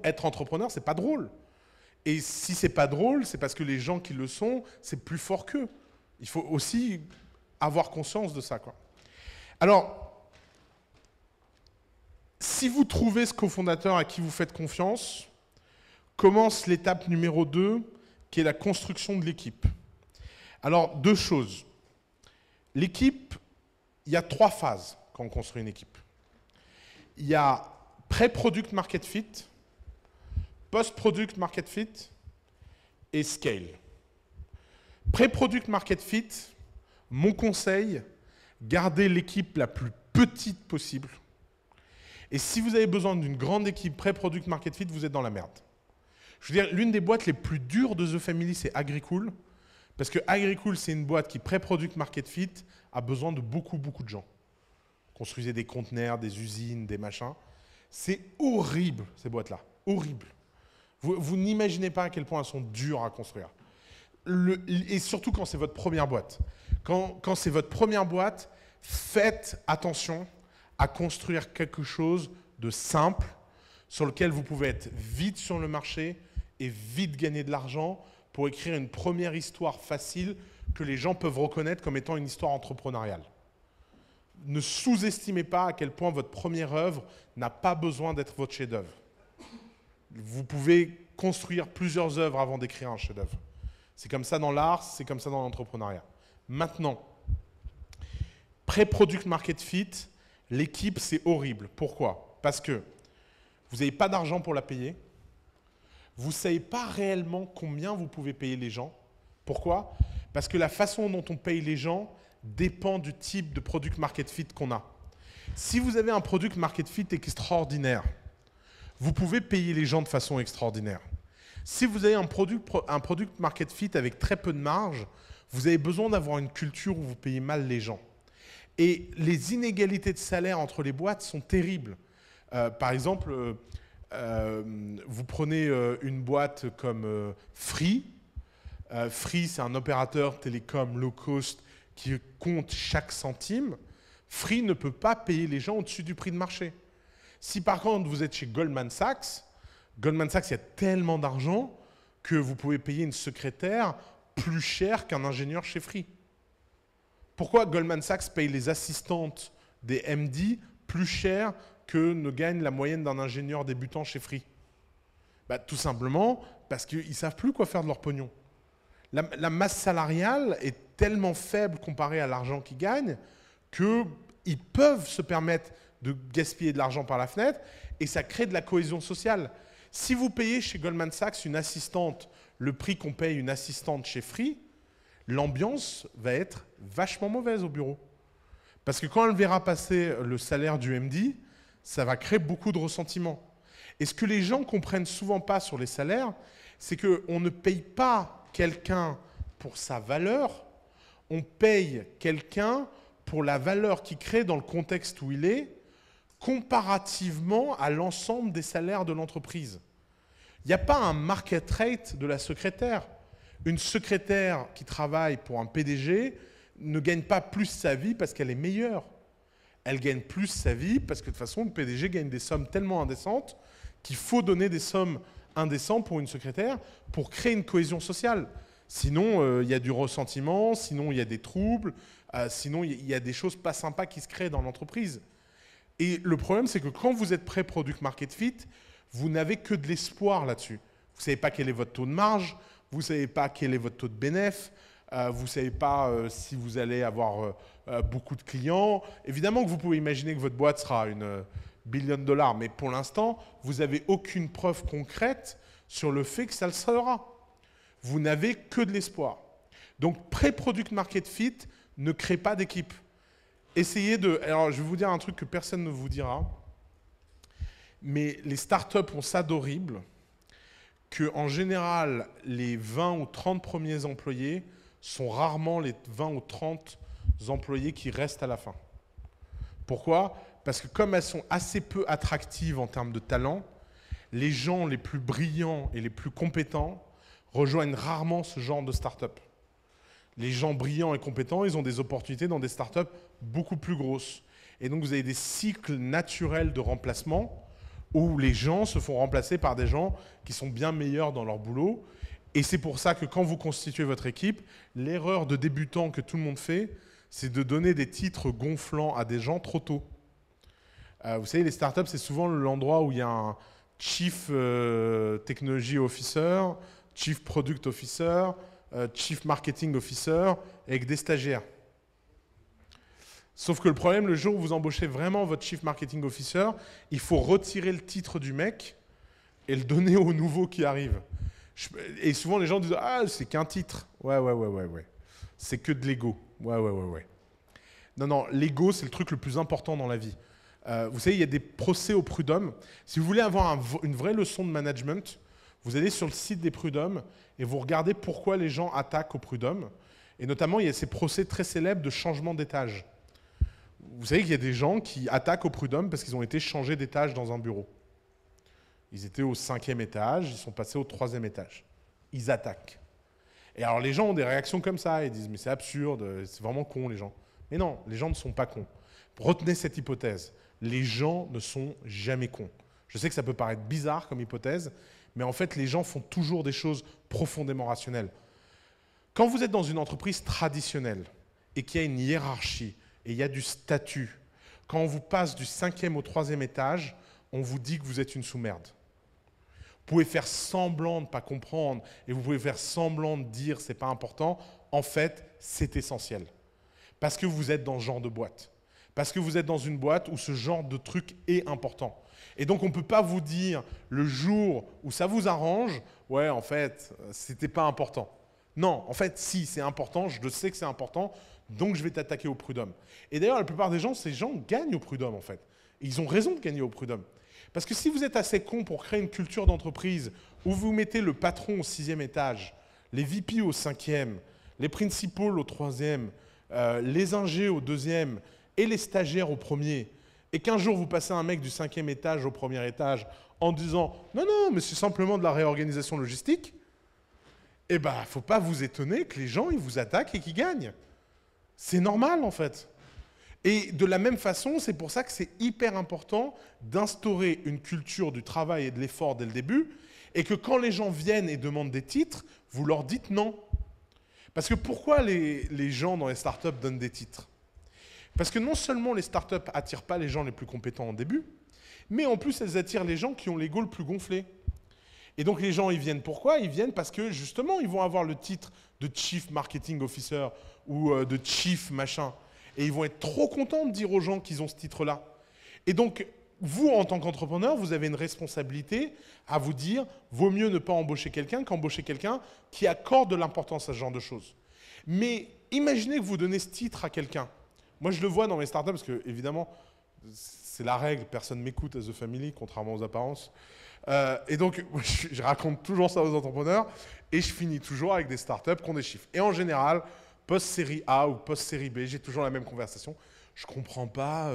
être entrepreneur, c'est pas drôle. Et si c'est pas drôle, c'est parce que les gens qui le sont, c'est plus fort qu'eux. Il faut aussi avoir conscience de ça, quoi. Alors, si vous trouvez ce cofondateur à qui vous faites confiance, commence l'étape numéro 2, qui est la construction de l'équipe. Alors, 2 choses. L'équipe, il y a 3 phases quand on construit une équipe. Il y a pré-product market fit, post-product market fit et scale. Pré-product market fit, mon conseil, gardez l'équipe la plus petite possible. Et si vous avez besoin d'une grande équipe pré-product market fit, vous êtes dans la merde. Je veux dire, l'une des boîtes les plus dures de The Family, c'est Agricool. Parce que Agricool, c'est une boîte qui, pré-product market fit, a besoin de beaucoup de gens. Construisez des conteneurs, des usines, des machins. C'est horrible, ces boîtes-là. Horrible. Vous n'imaginez pas à quel point elles sont dures à construire. Et surtout quand c'est votre première boîte. Quand c'est votre première boîte, faites attention à construire quelque chose de simple, sur lequel vous pouvez être vite sur le marché et vite gagner de l'argent pour écrire une première histoire facile que les gens peuvent reconnaître comme étant une histoire entrepreneuriale. Ne sous-estimez pas à quel point votre première œuvre n'a pas besoin d'être votre chef-d'œuvre. Vous pouvez construire plusieurs œuvres avant d'écrire un chef-d'œuvre. C'est comme ça dans l'art, c'est comme ça dans l'entrepreneuriat. Maintenant, pré-product market fit, l'équipe, c'est horrible. Pourquoi? Parce que vous n'avez pas d'argent pour la payer. Vous ne savez pas réellement combien vous pouvez payer les gens. Pourquoi? Parce que la façon dont on paye les gens dépend du type de product market fit qu'on a. Si vous avez un product market fit extraordinaire, vous pouvez payer les gens de façon extraordinaire. Si vous avez un product market fit avec très peu de marge, vous avez besoin d'avoir une culture où vous payez mal les gens. Et les inégalités de salaire entre les boîtes sont terribles. Par exemple, vous prenez une boîte comme Free. Free, c'est un opérateur télécom low cost qui compte chaque centime. Free ne peut pas payer les gens au-dessus du prix de marché. Si par contre vous êtes chez Goldman Sachs, il y a tellement d'argent que vous pouvez payer une secrétaire plus cher qu'un ingénieur chez Free. Pourquoi Goldman Sachs paye les assistantes des MD plus cher que ne gagne la moyenne d'un ingénieur débutant chez Free? Tout simplement parce qu'ils ne savent plus quoi faire de leur pognon. La masse salariale est tellement faible comparée à l'argent qu'ils gagnent qu'ils peuvent se permettre de gaspiller de l'argent par la fenêtre et ça crée de la cohésion sociale. Si vous payez chez Goldman Sachs une assistante le prix qu'on paye une assistante chez Free, l'ambiance va être vachement mauvaise au bureau. Parce que quand elle verra passer le salaire du MD, ça va créer beaucoup de ressentiment. Et ce que les gens ne comprennent souvent pas sur les salaires, c'est qu'on ne paye pas quelqu'un pour sa valeur, on paye quelqu'un pour la valeur qu'il crée dans le contexte où il est, comparativement à l'ensemble des salaires de l'entreprise. Il n'y a pas un market rate de la secrétaire. Une secrétaire qui travaille pour un PDG ne gagne pas plus sa vie parce qu'elle est meilleure. Elle gagne plus sa vie parce que de toute façon, le PDG gagne des sommes tellement indécentes qu'il faut donner des sommes indécentes pour une secrétaire pour créer une cohésion sociale. Sinon, il y a du ressentiment, sinon il y a des troubles, sinon il y a des choses pas sympas qui se créent dans l'entreprise. Et le problème, c'est que quand vous êtes pré-product market fit, vous n'avez que de l'espoir là-dessus. Vous ne savez pas quel est votre taux de marge, vous ne savez pas quel est votre taux de bénéfice, vous ne savez pas si vous allez avoir beaucoup de clients. Évidemment que vous pouvez imaginer que votre boîte sera une billion de dollars, mais pour l'instant, vous n'avez aucune preuve concrète sur le fait que ça le sera. Vous n'avez que de l'espoir. Donc, pré-product market fit ne crée pas d'équipe. essayez de... Alors, je vais vous dire un truc que personne ne vous dira, mais les startups ont ça d'horrible, qu'en général, les 20 ou 30 premiers employés sont rarement les 20 ou 30 employés qui restent à la fin. Pourquoi? Parce que comme elles sont assez peu attractives en termes de talent, les gens les plus brillants et les plus compétents rejoignent rarement ce genre de start-up. Les gens brillants et compétents, ils ont des opportunités dans des start-up beaucoup plus grosses. Et donc, vous avez des cycles naturels de remplacement où les gens se font remplacer par des gens qui sont bien meilleurs dans leur boulot. Et c'est pour ça que quand vous constituez votre équipe, l'erreur de débutant que tout le monde fait, c'est de donner des titres gonflants à des gens trop tôt. Vous savez, les startups, c'est souvent l'endroit où il y a un Chief Technology Officer, Chief Product Officer, Chief Marketing Officer, avec des stagiaires. Sauf que le problème, le jour où vous embauchez vraiment votre Chief Marketing Officer, il faut retirer le titre du mec et le donner au nouveau qui arrive. Et souvent, les gens disent « Ah, c'est qu'un titre. » Ouais. C'est que de l'ego. Ouais. Non, l'ego, c'est le truc le plus important dans la vie. Vous savez, il y a des procès au prud'homme. Si vous voulez avoir une vraie leçon de management, vous allez sur le site des prud'hommes et vous regardez pourquoi les gens attaquent au prud'homme. Et notamment, il y a ces procès très célèbres de changement d'étage. Vous savez qu'il y a des gens qui attaquent au prud'homme parce qu'ils ont été changés d'étage dans un bureau. Ils étaient au 5e étage, ils sont passés au 3e étage. Ils attaquent. Et alors les gens ont des réactions comme ça, ils disent « mais c'est absurde, c'est vraiment con les gens ». Mais non, les gens ne sont pas cons. Retenez cette hypothèse, les gens ne sont jamais cons. Je sais que ça peut paraître bizarre comme hypothèse, mais en fait les gens font toujours des choses profondément rationnelles. Quand vous êtes dans une entreprise traditionnelle et qu'il y a une hiérarchie et il y a du statut, quand on vous passe du 5e au 3e étage, on vous dit que vous êtes une sous-merde. Vous pouvez faire semblant de ne pas comprendre et vous pouvez faire semblant de dire c'est pas important. En fait, c'est essentiel. Parce que vous êtes dans ce genre de boîte. Parce que vous êtes dans une boîte où ce genre de truc est important. Et donc, on ne peut pas vous dire le jour où ça vous arrange, ouais, en fait, c'était pas important. Non, en fait, si, c'est important, je sais que c'est important, donc je vais t'attaquer au prud'homme. Et d'ailleurs, la plupart des gens, ces gens gagnent au prud'homme, en fait. Et ils ont raison de gagner au prud'homme. Parce que si vous êtes assez con pour créer une culture d'entreprise où vous mettez le patron au 6e étage, les VP au 5e, les principals au 3e, les ingés au 2e et les stagiaires au 1er, et qu'un jour vous passez un mec du 5e étage au 1er étage en disant « Non, mais c'est simplement de la réorganisation logistique », eh bien, il ne faut pas vous étonner que les gens ils vous attaquent et qu'ils gagnent. C'est normal, en fait. Et de la même façon, c'est pour ça que c'est hyper important d'instaurer une culture du travail et de l'effort dès le début, et que quand les gens viennent et demandent des titres, vous leur dites non. Parce que pourquoi les gens dans les startups donnent des titres? Parce que non seulement les startups n'attirent pas les gens les plus compétents au début, mais en plus elles attirent les gens qui ont l'ego le plus gonflé. Et donc les gens, ils viennent pourquoi? Ils viennent parce que justement, ils vont avoir le titre de Chief Marketing Officer ou de Chief machin. Et ils vont être trop contents de dire aux gens qu'ils ont ce titre-là. Et donc, vous, en tant qu'entrepreneur, vous avez une responsabilité à vous dire vaut mieux ne pas embaucher quelqu'un qu'embaucher quelqu'un qui accorde de l'importance à ce genre de choses. Mais imaginez que vous donnez ce titre à quelqu'un. Moi, je le vois dans mes startups parce que, évidemment, c'est la règle, personne ne m'écoute à The Family, contrairement aux apparences. Et donc, je raconte toujours ça aux entrepreneurs et je finis toujours avec des startups qui ont des chiffres. Et en général, post-série A ou post-série B, j'ai toujours la même conversation. Je ne comprends pas,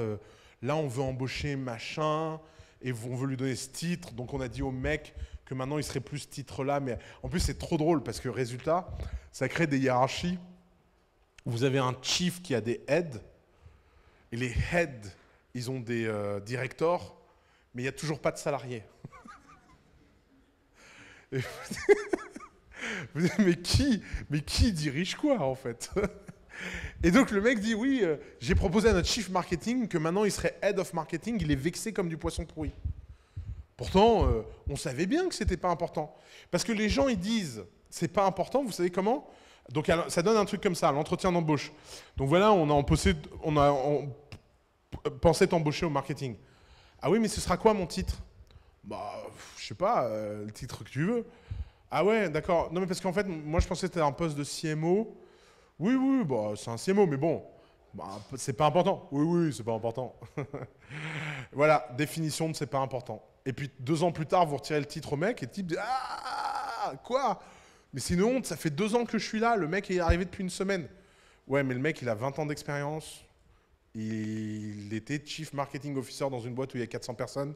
là on veut embaucher machin et on veut lui donner ce titre. Donc on a dit au mec que maintenant il serait plus ce titre-là. Mais en plus c'est trop drôle parce que résultat, ça crée des hiérarchies. Vous avez un chief qui a des heads et les heads, ils ont des directors, mais il n'y a toujours pas de salariés. Mais qui dirige quoi en fait? Et donc le mec dit oui, j'ai proposé à notre chief marketing que maintenant il serait head of marketing, il est vexé comme du poisson pourri. Pourtant, on savait bien que c'était pas important. Parce que les gens ils disent c'est pas important, vous savez comment? Donc ça donne un truc comme ça, l'entretien d'embauche. Donc voilà, on pensait t'embaucher au marketing. Ah oui, mais ce sera quoi mon titre? Bah, je sais pas, le titre que tu veux. Ah ouais, d'accord. Non, mais parce qu'en fait, moi, je pensais que c'était un poste de CMO. Oui, bah, c'est un CMO, mais bon, Bah, c'est pas important. Oui, oui, c'est pas important. Voilà, définition de c'est pas important. Et puis 2 ans plus tard, vous retirez le titre au mec et le type dit ah, quoi? Mais c'est une honte, ça fait 2 ans que je suis là, le mec est arrivé depuis une semaine. Ouais, mais le mec, il a 20 ans d'expérience. Il était Chief Marketing Officer dans une boîte où il y a 400 personnes.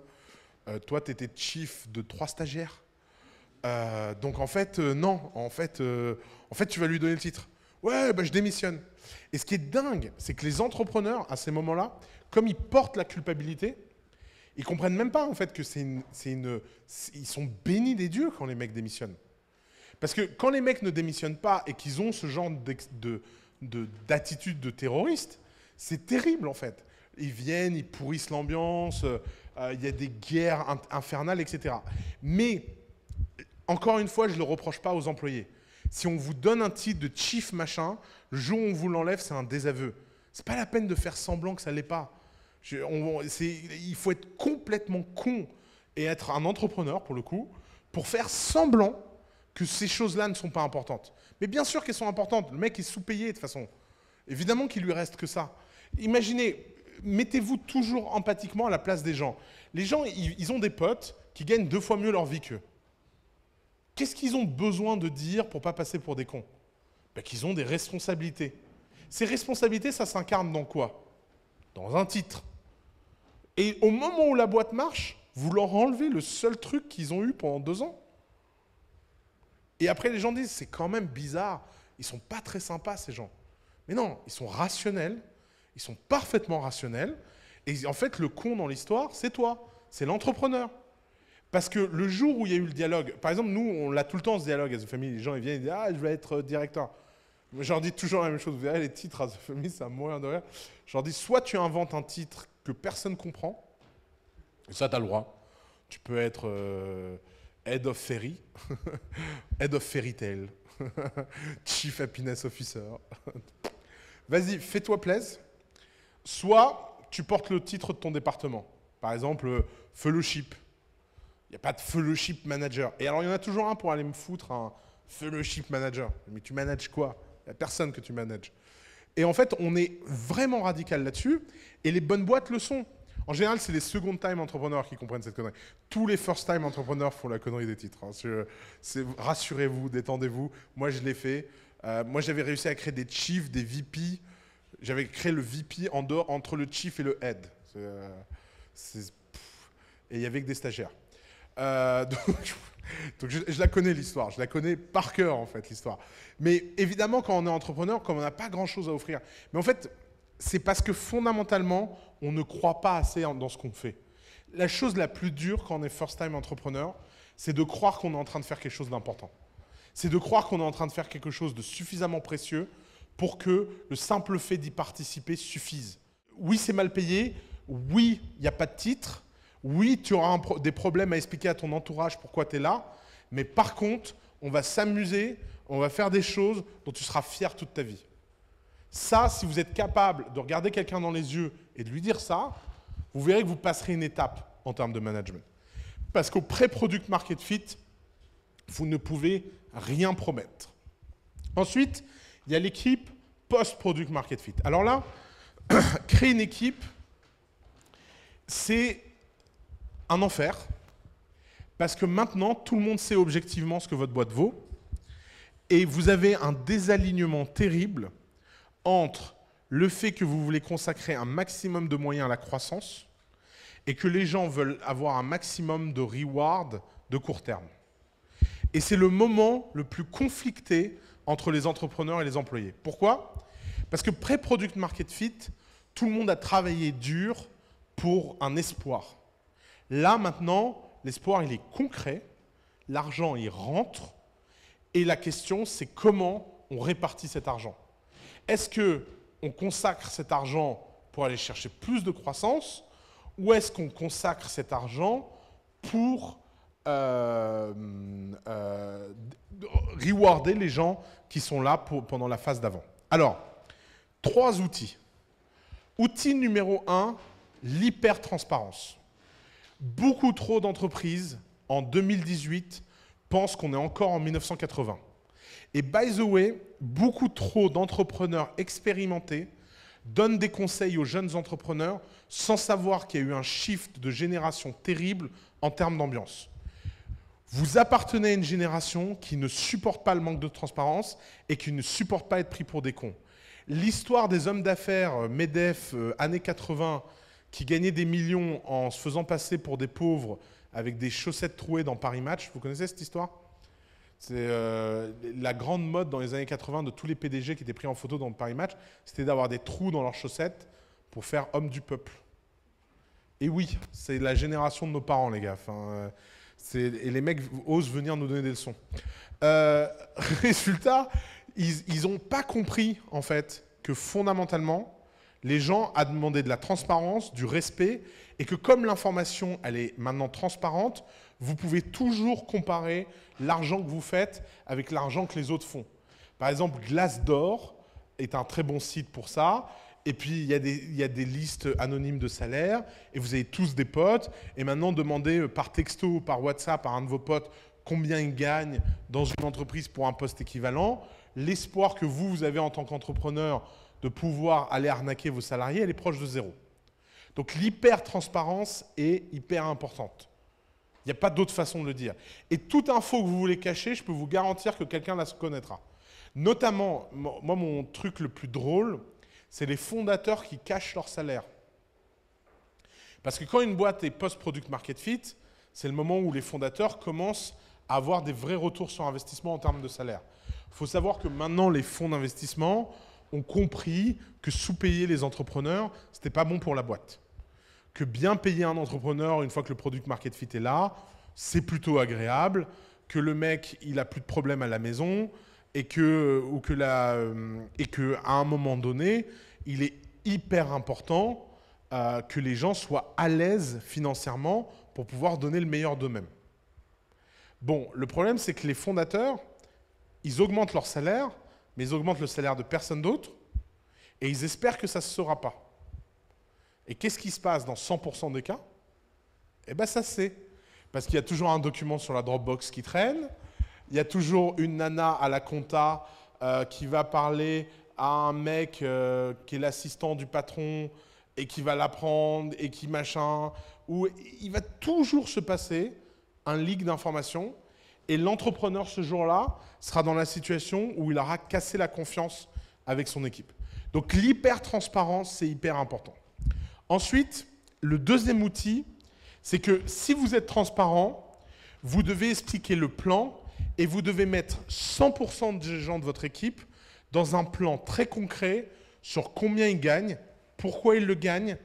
Toi, tu étais Chief de 3 stagiaires. Donc en fait, non. En fait, tu vas lui donner le titre. Ouais, bah, je démissionne. Et ce qui est dingue, c'est que les entrepreneurs, à ces moments-là, comme ils portent la culpabilité, ils comprennent même pas en fait que ils sont bénis des dieux quand les mecs démissionnent. Parce que quand les mecs ne démissionnent pas et qu'ils ont ce genre d'attitude de terroriste, c'est terrible en fait. Ils viennent, ils pourrissent l'ambiance, il y a des guerres infernales, etc. Mais, encore une fois, je ne le reproche pas aux employés. Si on vous donne un titre de chief machin, le jour où on vous l'enlève, c'est un désaveu. C'est pas la peine de faire semblant que ça l'est pas. Il faut être complètement con et être un entrepreneur, pour le coup, pour faire semblant que ces choses-là ne sont pas importantes. Mais bien sûr qu'elles sont importantes. Le mec est sous-payé de toute façon. Évidemment qu'il lui reste que ça. Imaginez, mettez-vous toujours empathiquement à la place des gens. Les gens, ils ont des potes qui gagnent 2 fois mieux leur vie qu'eux. Qu'est-ce qu'ils ont besoin de dire pour ne pas passer pour des cons? Ben, qu'ils ont des responsabilités. Ces responsabilités, ça s'incarne dans quoi? Dans un titre. Et au moment où la boîte marche, vous leur enlevez le seul truc qu'ils ont eu pendant 2 ans. Et après, les gens disent, c'est quand même bizarre. Ils ne sont pas très sympas, ces gens. Mais non, ils sont rationnels. Ils sont parfaitement rationnels. Et en fait, le con dans l'histoire, c'est toi. C'est l'entrepreneur. Parce que le jour où il y a eu le dialogue, par exemple, nous, on l'a tout le temps, ce dialogue à The Family. Les gens, ils viennent et disent « Ah, je vais être directeur ». Je leur dis toujours la même chose. Vous verrez, les titres à The Family, ça va mourir de rire. Je leur dis, soit tu inventes un titre que personne ne comprend, et ça, tu as le droit. Tu peux être Head of Fairy, Head of Fairy Tale, Chief Happiness Officer. Vas-y, fais-toi plaisir. Soit tu portes le titre de ton département. Par exemple, Fellowship. Il n'y a pas de Fellowship Manager. Et alors, il y en a toujours un pour aller me foutre un Fellowship Manager. Mais tu manages quoi? Il n'y a personne que tu manages. Et en fait, on est vraiment radical là-dessus. Et les bonnes boîtes le sont. En général, c'est les second-time entrepreneurs qui comprennent cette connerie. Tous les first-time entrepreneurs font la connerie des titres. Rassurez-vous, détendez-vous. Moi, je l'ai fait. Moi, j'avais réussi à créer des chiefs, des VP. J'avais créé le VP en dehors, entre le chief et le head. Et il n'y avait que des stagiaires. Donc je la connais l'histoire, je la connais par cœur en fait l'histoire. Mais évidemment quand on est entrepreneur, comme on n'a pas grand chose à offrir, mais en fait c'est parce que fondamentalement on ne croit pas assez dans ce qu'on fait. La chose la plus dure quand on est first time entrepreneur, c'est de croire qu'on est en train de faire quelque chose d'important. C'est de croire qu'on est en train de faire quelque chose de suffisamment précieux pour que le simple fait d'y participer suffise. Oui, c'est mal payé, oui, il n'y a pas de titre. Oui, tu auras des problèmes à expliquer à ton entourage pourquoi tu es là, mais par contre, on va s'amuser, on va faire des choses dont tu seras fier toute ta vie. Ça, si vous êtes capable de regarder quelqu'un dans les yeux et de lui dire ça, vous verrez que vous passerez une étape en termes de management. Parce qu'au pré-product market fit, vous ne pouvez rien promettre. Ensuite, il y a l'équipe post-product market fit. Alors là, créer une équipe, c'est un enfer, parce que maintenant, tout le monde sait objectivement ce que votre boîte vaut, et vous avez un désalignement terrible entre le fait que vous voulez consacrer un maximum de moyens à la croissance et que les gens veulent avoir un maximum de reward de court terme. Et c'est le moment le plus conflicté entre les entrepreneurs et les employés. Pourquoi? Parce que pré-product market fit, tout le monde a travaillé dur pour un espoir. Là, maintenant, l'espoir, il est concret, l'argent, il rentre, et la question, c'est comment on répartit cet argent. Est-ce qu'on consacre cet argent pour aller chercher plus de croissance, ou est-ce qu'on consacre cet argent pour rewarder les gens qui sont là pendant la phase d'avant? Alors, 3 outils. Outil numéro 1, l'hypertransparence. Beaucoup trop d'entreprises, en 2018, pensent qu'on est encore en 1980. Et by the way, beaucoup trop d'entrepreneurs expérimentés donne des conseils aux jeunes entrepreneurs sans savoir qu'il y a eu un shift de génération terrible en termes d'ambiance. Vous appartenez à une génération qui ne supporte pas le manque de transparence et qui ne supporte pas être pris pour des cons. L'histoire des hommes d'affaires MEDEF, années 80, qui gagnaient des millions en se faisant passer pour des pauvres avec des chaussettes trouées dans Paris Match, vous connaissez cette histoire? C'est la grande mode dans les années 80 de tous les PDG qui étaient pris en photo dans Paris Match, c'était d'avoir des trous dans leurs chaussettes pour faire homme du peuple. Et oui, c'est la génération de nos parents, les gars. Enfin, et les mecs osent venir nous donner des leçons. Résultat, ils n'ont pas compris, en fait, que fondamentalement, les gens ont demandé de la transparence, du respect, et que comme l'information, elle est maintenant transparente, vous pouvez toujours comparer l'argent que vous faites avec l'argent que les autres font. Par exemple, Glassdoor est un très bon site pour ça. Et puis, il y a des listes anonymes de salaires, et vous avez tous des potes, et maintenant, demandez par texto ou par WhatsApp à un de vos potes combien il gagne dans une entreprise pour un poste équivalent. L'espoir que vous avez en tant qu'entrepreneur de pouvoir aller arnaquer vos salariés, elle est proche de zéro. Donc, l'hyper-transparence est hyper importante. Il n'y a pas d'autre façon de le dire. Et toute info que vous voulez cacher, je peux vous garantir que quelqu'un la connaîtra. Notamment, moi, mon truc le plus drôle, c'est les fondateurs qui cachent leur salaire. Parce que quand une boîte est post-product market fit, c'est le moment où les fondateurs commencent à avoir des vrais retours sur investissement en termes de salaire. Il faut savoir que maintenant, les fonds d'investissement ont compris que sous-payer les entrepreneurs, ce n'était pas bon pour la boîte. Que bien payer un entrepreneur une fois que le product market fit est là, c'est plutôt agréable, que le mec, il n'a plus de problème à la maison, et qu'à un moment donné, il est hyper important que les gens soient à l'aise financièrement pour pouvoir donner le meilleur d'eux-mêmes. Bon, le problème, c'est que les fondateurs, ils augmentent leur salaire, mais ils augmentent le salaire de personne d'autre, et ils espèrent que ça ne se saura pas. Et qu'est-ce qui se passe dans 100% des cas? Eh bien, ça c'est. Parce qu'il y a toujours un document sur la Dropbox qui traîne, il y a toujours une nana à la compta qui va parler à un mec qui est l'assistant du patron et qui va l'apprendre et qui machin. Où il va toujours se passer un leak d'informations et l'entrepreneur ce jour-là sera dans la situation où il aura cassé la confiance avec son équipe. Donc l'hyper-transparence, c'est hyper important. Ensuite, le deuxième outil, c'est que si vous êtes transparent, vous devez expliquer le plan et vous devez mettre 100% des gens de votre équipe dans un plan très concret sur combien ils gagnent, pourquoi ils le gagnent,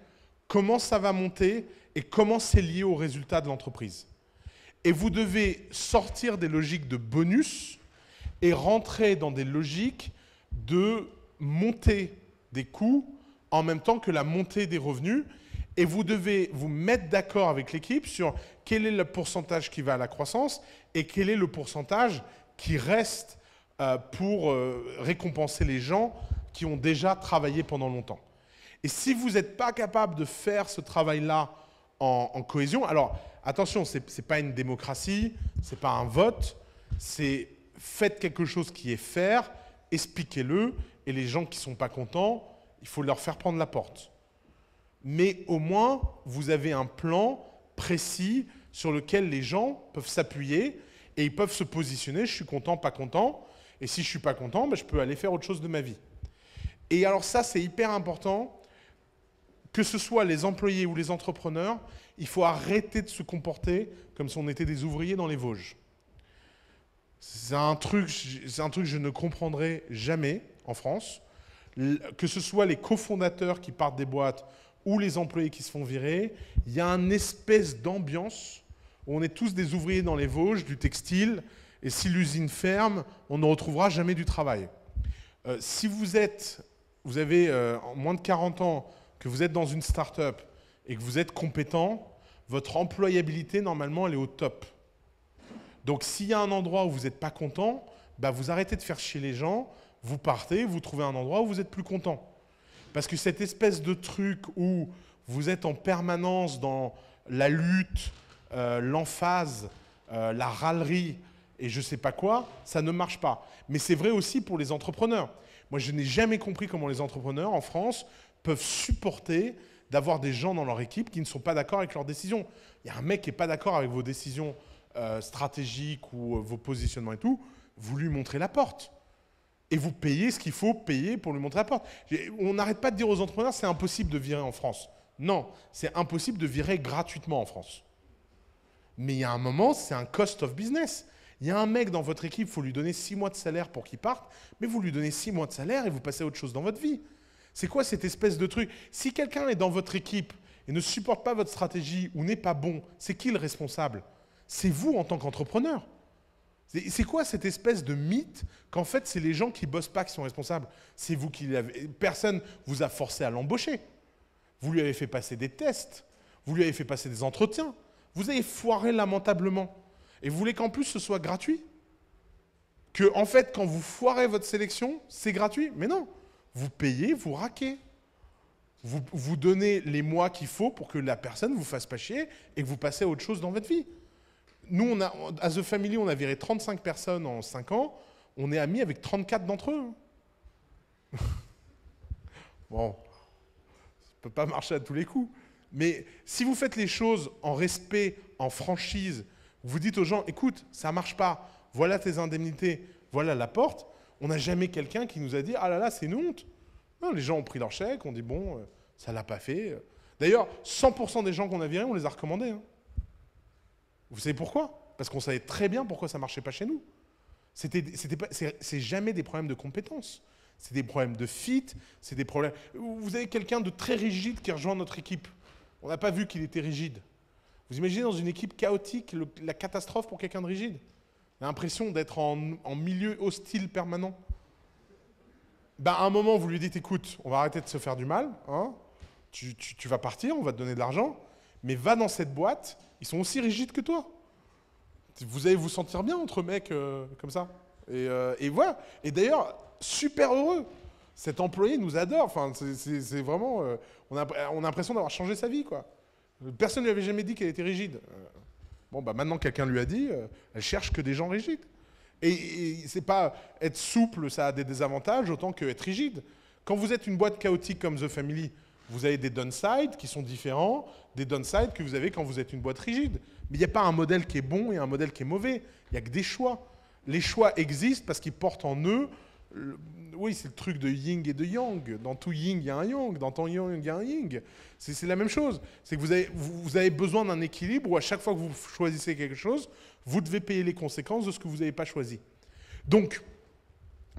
comment ça va monter et comment c'est lié aux résultats de l'entreprise. Et vous devez sortir des logiques de bonus et rentrer dans des logiques de montée des coûts en même temps que la montée des revenus. Et vous devez vous mettre d'accord avec l'équipe sur quel est le pourcentage qui va à la croissance et quel est le pourcentage qui reste pour récompenser les gens qui ont déjà travaillé pendant longtemps. Et si vous n'êtes pas capable de faire ce travail-là en cohésion, alors attention, ce n'est pas une démocratie, ce n'est pas un vote, c'est faites quelque chose qui est fair, expliquez-le, et les gens qui ne sont pas contents, il faut leur faire prendre la porte. Mais au moins, vous avez un plan précis sur lequel les gens peuvent s'appuyer et ils peuvent se positionner, je suis content, pas content, et si je ne suis pas content, ben, je peux aller faire autre chose de ma vie. Et alors ça, c'est hyper important, que ce soit les employés ou les entrepreneurs, il faut arrêter de se comporter comme si on était des ouvriers dans les Vosges. C'est un truc que je ne comprendrai jamais en France, que ce soit les cofondateurs qui partent des boîtes ou les employés qui se font virer, il y a une espèce d'ambiance où on est tous des ouvriers dans les Vosges, du textile, et si l'usine ferme, on ne retrouvera jamais du travail. Si vous avez moins de 40 ans, que vous êtes dans une start-up et que vous êtes compétent, votre employabilité, normalement, elle est au top. Donc, s'il y a un endroit où vous n'êtes pas content, bah, vous arrêtez de faire chier les gens, vous partez, vous trouvez un endroit où vous êtes plus content. Parce que cette espèce de truc où vous êtes en permanence dans la lutte, l'emphase, la râlerie et je ne sais pas quoi, ça ne marche pas. Mais c'est vrai aussi pour les entrepreneurs. Moi, je n'ai jamais compris comment les entrepreneurs en France peuvent supporter d'avoir des gens dans leur équipe qui ne sont pas d'accord avec leurs décisions. Il y a un mec qui n'est pas d'accord avec vos décisions stratégiques ou vos positionnements et tout, vous lui montrez la porte. Et vous payez ce qu'il faut payer pour lui montrer la porte. On n'arrête pas de dire aux entrepreneurs c'est impossible de virer en France. Non, c'est impossible de virer gratuitement en France. Mais il y a un moment, c'est un cost of business. Il y a un mec dans votre équipe, il faut lui donner 6 mois de salaire pour qu'il parte, mais vous lui donnez 6 mois de salaire et vous passez à autre chose dans votre vie. C'est quoi cette espèce de truc? Si quelqu'un est dans votre équipe et ne supporte pas votre stratégie ou n'est pas bon, c'est qui le responsable? C'est vous en tant qu'entrepreneur. C'est quoi cette espèce de mythe qu'en fait, c'est les gens qui ne bossent pas qui sont responsables? C'est vous qui l'avez. Personne vous a forcé à l'embaucher. Vous lui avez fait passer des tests. Vous lui avez fait passer des entretiens. Vous avez foiré lamentablement. Et vous voulez qu'en plus, ce soit gratuit? Que, en fait, quand vous foirez votre sélection, c'est gratuit? Mais non. Vous payez, vous raquez. Vous donnez les mois qu'il faut pour que la personne ne vous fasse pas chier et que vous passez à autre chose dans votre vie. Nous, à The Family, on a viré 35 personnes en 5 ans. On est amis avec 34 d'entre eux. Bon, ça ne peut pas marcher à tous les coups. Mais si vous faites les choses en respect, en franchise, vous dites aux gens, écoute, ça ne marche pas, voilà tes indemnités, voilà la porte, on n'a jamais quelqu'un qui nous a dit, ah là là, c'est une honte. Non, les gens ont pris leur chèque, on dit, bon, ça ne l'a pas fait. D'ailleurs, 100% des gens qu'on a virés, on les a recommandés. Hein. Vous savez pourquoi? Parce qu'on savait très bien pourquoi ça ne marchait pas chez nous. C'est jamais des problèmes de compétences. C'est des problèmes de fit, c'est des problèmes... Vous avez quelqu'un de très rigide qui rejoint notre équipe. On n'a pas vu qu'il était rigide. Vous imaginez dans une équipe chaotique la catastrophe pour quelqu'un de rigide? On a l'impression d'être en milieu hostile permanent. Ben, à un moment, vous lui dites, écoute, on va arrêter de se faire du mal, hein, tu vas partir, on va te donner de l'argent, mais va dans cette boîte, ils sont aussi rigides que toi. Vous allez vous sentir bien entre mecs comme ça. Et voilà. Et d'ailleurs, super heureux. Cet employé nous adore. Enfin, c'est vraiment... on a l'impression d'avoir changé sa vie, quoi. Personne ne lui avait jamais dit qu'elle était rigide. Bon, bah maintenant, quelqu'un lui a dit, elle cherche que des gens rigides. Et c'est pas être souple, ça a des désavantages autant que être rigide. Quand vous êtes une boîte chaotique comme The Family, vous avez des downsides qui sont différents des downsides que vous avez quand vous êtes une boîte rigide. Mais il n'y a pas un modèle qui est bon et un modèle qui est mauvais. Il n'y a que des choix. Les choix existent parce qu'ils portent en eux... Oui, c'est le truc de yin et de yang. Dans tout yin, il y a un yang. Dans ton yang, il y a un yin. C'est la même chose. C'est que vous avez besoin d'un équilibre où à chaque fois que vous choisissez quelque chose, vous devez payer les conséquences de ce que vous n'avez pas choisi. Donc,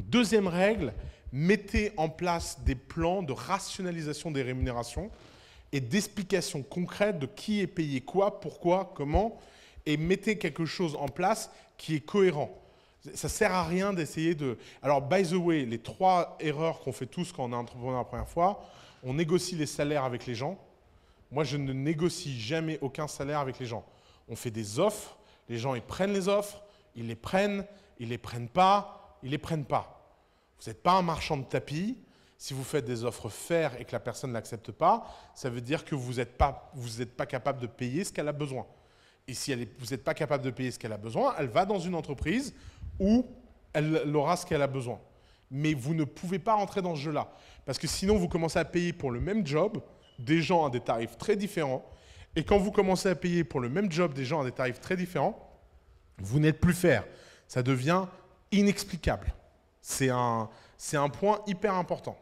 deuxième règle, mettez en place des plans de rationalisation des rémunérations et d'explication concrète de qui est payé quoi, pourquoi, comment, et mettez quelque chose en place qui est cohérent. Ça ne sert à rien d'essayer de... Alors, by the way, les 3 erreurs qu'on fait tous quand on est entrepreneur la première fois, on négocie les salaires avec les gens. Moi, je ne négocie jamais aucun salaire avec les gens. On fait des offres, les gens, ils prennent les offres, ils les prennent pas, ils les prennent pas. Vous n'êtes pas un marchand de tapis. Si vous faites des offres faire et que la personne ne l'accepte pas, ça veut dire que vous n'êtes pas capable de payer ce qu'elle a besoin. Et si vous n'êtes pas capable de payer ce qu'elle a besoin, elle va dans une entreprise où elle aura ce qu'elle a besoin. Mais vous ne pouvez pas rentrer dans ce jeu-là. Parce que sinon, vous commencez à payer pour le même job des gens à des tarifs très différents. Et quand vous commencez à payer pour le même job des gens à des tarifs très différents, vous n'êtes plus fair. Ça devient inexplicable. C'est un point hyper important.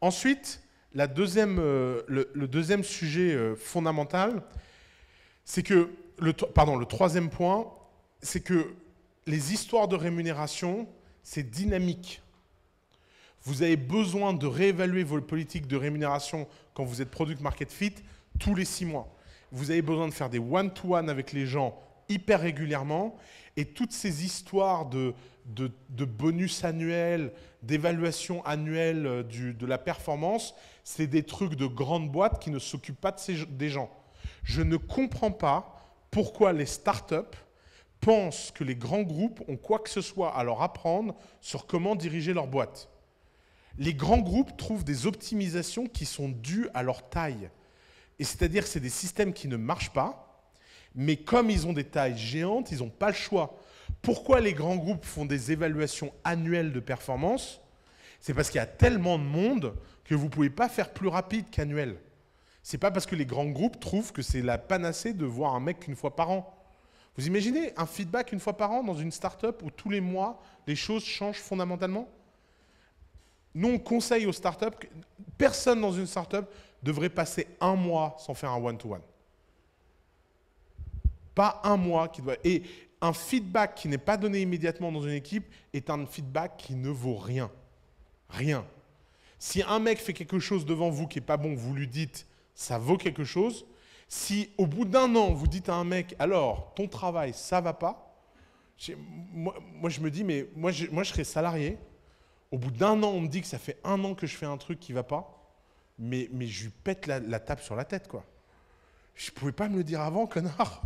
Ensuite, le deuxième sujet fondamental, c'est que... le troisième point, c'est que les histoires de rémunération, c'est dynamique. Vous avez besoin de réévaluer vos politiques de rémunération quand vous êtes Product Market Fit tous les 6 mois. Vous avez besoin de faire des one-to-one avec les gens hyper régulièrement. Et toutes ces histoires de bonus annuels, d'évaluation annuelle de la performance, c'est des trucs de grandes boîtes qui ne s'occupent pas des gens. Je ne comprends pas pourquoi les startups pensent que les grands groupes ont quoi que ce soit à leur apprendre sur comment diriger leur boîte. Les grands groupes trouvent des optimisations qui sont dues à leur taille. Et c'est-à-dire que c'est des systèmes qui ne marchent pas, mais comme ils ont des tailles géantes, ils n'ont pas le choix. Pourquoi les grands groupes font des évaluations annuelles de performance? C'est parce qu'il y a tellement de monde que vous ne pouvez pas faire plus rapide qu'annuel. C'est pas parce que les grands groupes trouvent que c'est la panacée de voir un mec qu'une fois par an. Vous imaginez un feedback une fois par an dans une start-up où tous les mois, les choses changent fondamentalement? Nous, on conseille aux startups que personne dans une startup devrait passer un mois sans faire un one-to-one. Pas un mois qui doit... Et un feedback qui n'est pas donné immédiatement dans une équipe est un feedback qui ne vaut rien. Rien. Si un mec fait quelque chose devant vous qui n'est pas bon, vous lui dites « ça vaut quelque chose ». Si au bout d'un an, vous dites à un mec « alors, ton travail, ça va pas », moi je me dis « mais moi je serais salarié ». Au bout d'un an, on me dit que ça fait un an que je fais un truc qui ne va pas, mais je lui pète la table sur la tête, quoi. Je ne pouvais pas me le dire avant, connard.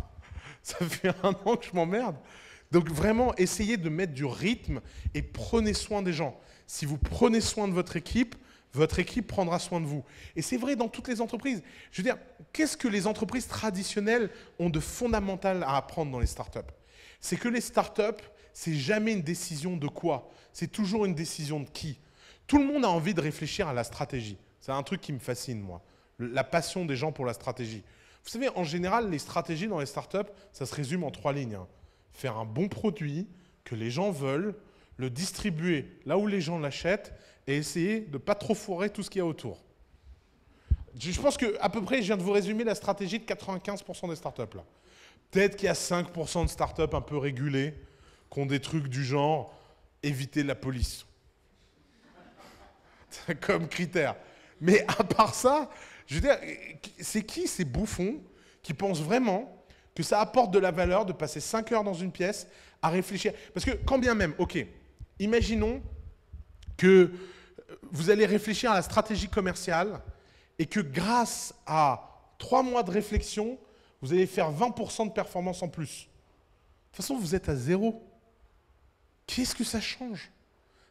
Ça fait un an que je m'emmerde. Donc vraiment, essayez de mettre du rythme et prenez soin des gens. Si vous prenez soin de votre équipe prendra soin de vous. Et c'est vrai dans toutes les entreprises. Je veux dire, qu'est-ce que les entreprises traditionnelles ont de fondamental à apprendre dans les startups? C'est que les startups, c'est jamais une décision de quoi. C'est toujours une décision de qui. Tout le monde a envie de réfléchir à la stratégie. C'est un truc qui me fascine, moi. La passion des gens pour la stratégie. Vous savez, en général, les stratégies dans les startups, ça se résume en 3 lignes. Faire un bon produit que les gens veulent, le distribuer là où les gens l'achètent et essayer de ne pas trop foirer tout ce qu'il y a autour. Je pense qu'à peu près, je viens de vous résumer la stratégie de 95% des startups. Là. Peut-être qu'il y a 5% de startups un peu régulées qui ont des trucs du genre éviter la police comme critère. Mais à part ça, je veux dire, c'est qui ces bouffons qui pensent vraiment que ça apporte de la valeur de passer 5 heures dans une pièce à réfléchir? Parce que quand bien même, ok, imaginons que vous allez réfléchir à la stratégie commerciale et que grâce à 3 mois de réflexion, vous allez faire 20% de performance en plus. De toute façon, vous êtes à 0. Qu'est-ce que ça change?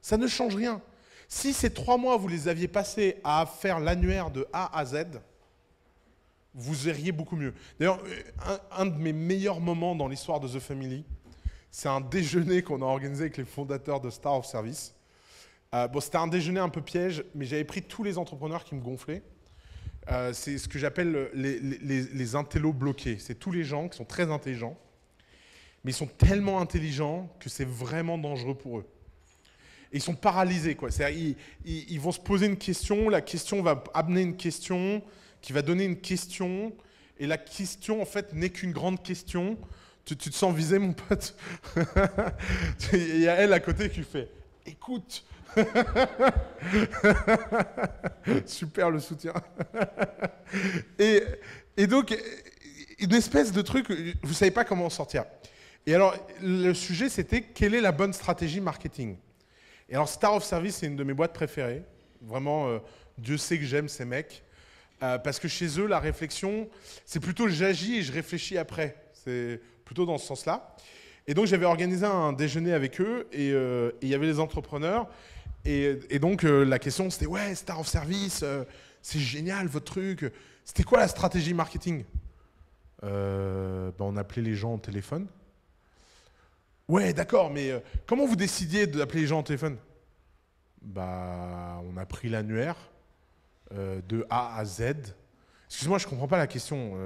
Ça ne change rien. Si ces 3 mois, vous les aviez passés à faire l'annuaire de A à Z, vous iriez beaucoup mieux. D'ailleurs, un de mes meilleurs moments dans l'histoire de The Family, c'est un déjeuner qu'on a organisé avec les fondateurs de Star of Service. Bon, c'était un déjeuner un peu piège, mais j'avais pris tous les entrepreneurs qui me gonflaient. C'est ce que j'appelle les intellos bloqués. C'est tous les gens qui sont très intelligents, mais ils sont tellement intelligents que c'est vraiment dangereux pour eux. Et ils sont paralysés, quoi. Ils vont se poser une question, la question va amener une question, qui va donner une question, et la question, en fait, n'est qu'une grande question. Tu te sens visé, mon pote? Il y a elle à côté qui fait « Écoute !» Super le soutien. et donc, une espèce de truc, vous ne savez pas comment en sortir. Et alors, le sujet, c'était quelle est la bonne stratégie marketing? Et alors, Star of Service, c'est une de mes boîtes préférées. Vraiment, Dieu sait que j'aime ces mecs. Parce que chez eux, la réflexion, c'est plutôt j'agis et je réfléchis après. C'est plutôt dans ce sens-là. Et donc, j'avais organisé un déjeuner avec eux et il y avait les entrepreneurs. Et donc, la question, c'était « Ouais, Star of Service, c'est génial, votre truc. C'était quoi la stratégie marketing ?» On appelait les gens au téléphone. « Ouais, d'accord, mais comment vous décidiez d'appeler les gens au téléphone ?» On a pris l'annuaire de A à Z. Excuse-moi, je ne comprends pas la question.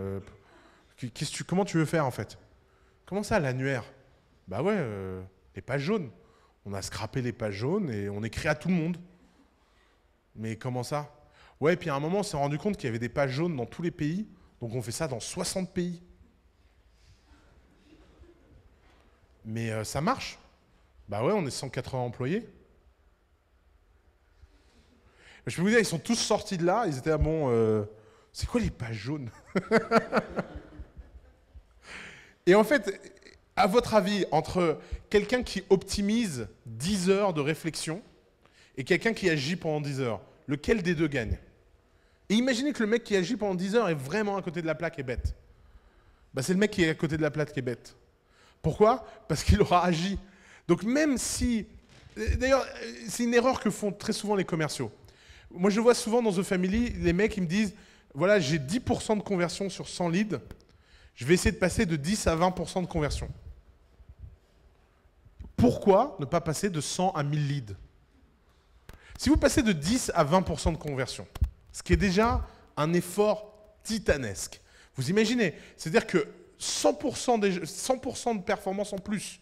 Comment tu veux faire, en fait? Comment ça, l'annuaire? Bah ouais, les pages jaunes. On a scrappé les pages jaunes et on écrit à tout le monde. Mais comment ça? Ouais, puis à un moment, on s'est rendu compte qu'il y avait des pages jaunes dans tous les pays. Donc on fait ça dans 60 pays. Mais ça marche. Bah ouais, on est 180 employés. Je peux vous dire, ils sont tous sortis de là. Ils étaient c'est quoi les pages jaunes? Et en fait, à votre avis, entre quelqu'un qui optimise 10 heures de réflexion et quelqu'un qui agit pendant 10 heures, lequel des deux gagne? Et imaginez que le mec qui agit pendant 10 heures est vraiment à côté de la plaque et bête. C'est le mec qui est à côté de la plaque qui est bête. Pourquoi? Parce qu'il aura agi. Donc même si... D'ailleurs, c'est une erreur que font très souvent les commerciaux. Moi, je vois souvent dans The Family, les mecs, ils me disent, voilà, j'ai 10% de conversion sur 100 leads, je vais essayer de passer de 10 à 20% de conversion. Pourquoi ne pas passer de 100 à 1000 leads? Si vous passez de 10 à 20% de conversion, ce qui est déjà un effort titanesque, vous imaginez, c'est-à-dire que 100% de performance en plus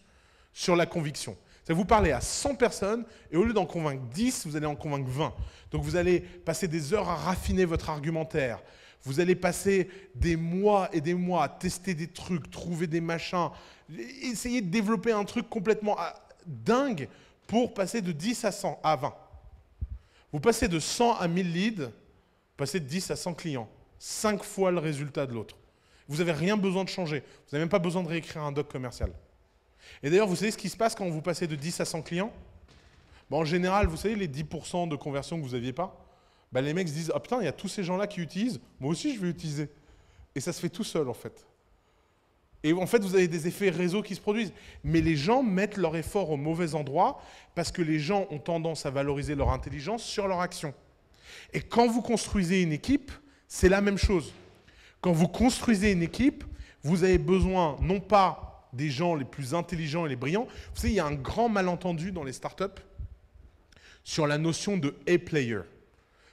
sur la conviction. Vous parlez à 100 personnes et au lieu d'en convaincre 10, vous allez en convaincre 20. Donc vous allez passer des heures à raffiner votre argumentaire. Vous allez passer des mois et des mois à tester des trucs, trouver des machins, essayer de développer un truc complètement dingue pour passer de 10 à 100 à 20. Vous passez de 100 à 1000 leads, vous passez de 10 à 100 clients. 5 fois le résultat de l'autre. Vous n'avez rien besoin de changer. Vous n'avez même pas besoin de réécrire un doc commercial. Et d'ailleurs, vous savez ce qui se passe quand vous passez de 10 à 100 clients? En général, vous savez, les 10% de conversion que vous n'aviez pas, les mecs se disent « Ah putain, il y a tous ces gens-là qui utilisent, moi aussi je vais utiliser. » Et ça se fait tout seul en fait. Et en fait, vous avez des effets réseau qui se produisent. Mais les gens mettent leur effort au mauvais endroit parce que les gens ont tendance à valoriser leur intelligence sur leur action. Et quand vous construisez une équipe, c'est la même chose. Quand vous construisez une équipe, vous avez besoin non pas des gens les plus intelligents et les brillants. Vous savez, il y a un grand malentendu dans les startups sur la notion de A-player.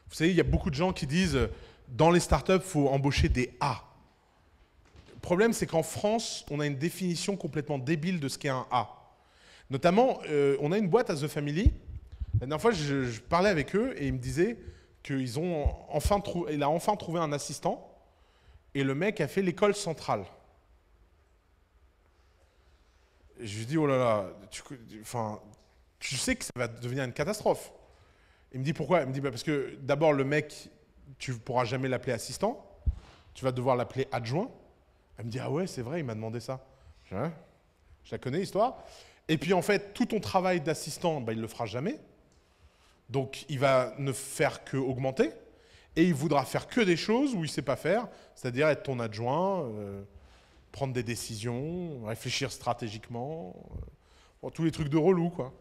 Vous savez, il y a beaucoup de gens qui disent dans les startups, il faut embaucher des A. Le problème, c'est qu'en France, on a une définition complètement débile de ce qu'est un A. Notamment, on a une boîte à The Family. La dernière fois, je parlais avec eux et ils me disaient qu'il a enfin trouvé un assistant et le mec a fait l'école centrale. Et je lui dis, oh là là, tu sais que ça va devenir une catastrophe. Il me dit pourquoi? Il me dit parce que d'abord le mec, tu ne pourras jamais l'appeler assistant, tu vas devoir l'appeler adjoint. Elle me dit ah ouais c'est vrai, il m'a demandé ça. Je dis, ouais, je la connais l'histoire. Et puis en fait tout ton travail d'assistant, il ne le fera jamais. Donc il va ne faire que augmenter et il voudra faire que des choses où il ne sait pas faire, c'est-à-dire être ton adjoint, prendre des décisions, réfléchir stratégiquement, tous les trucs de relou quoi.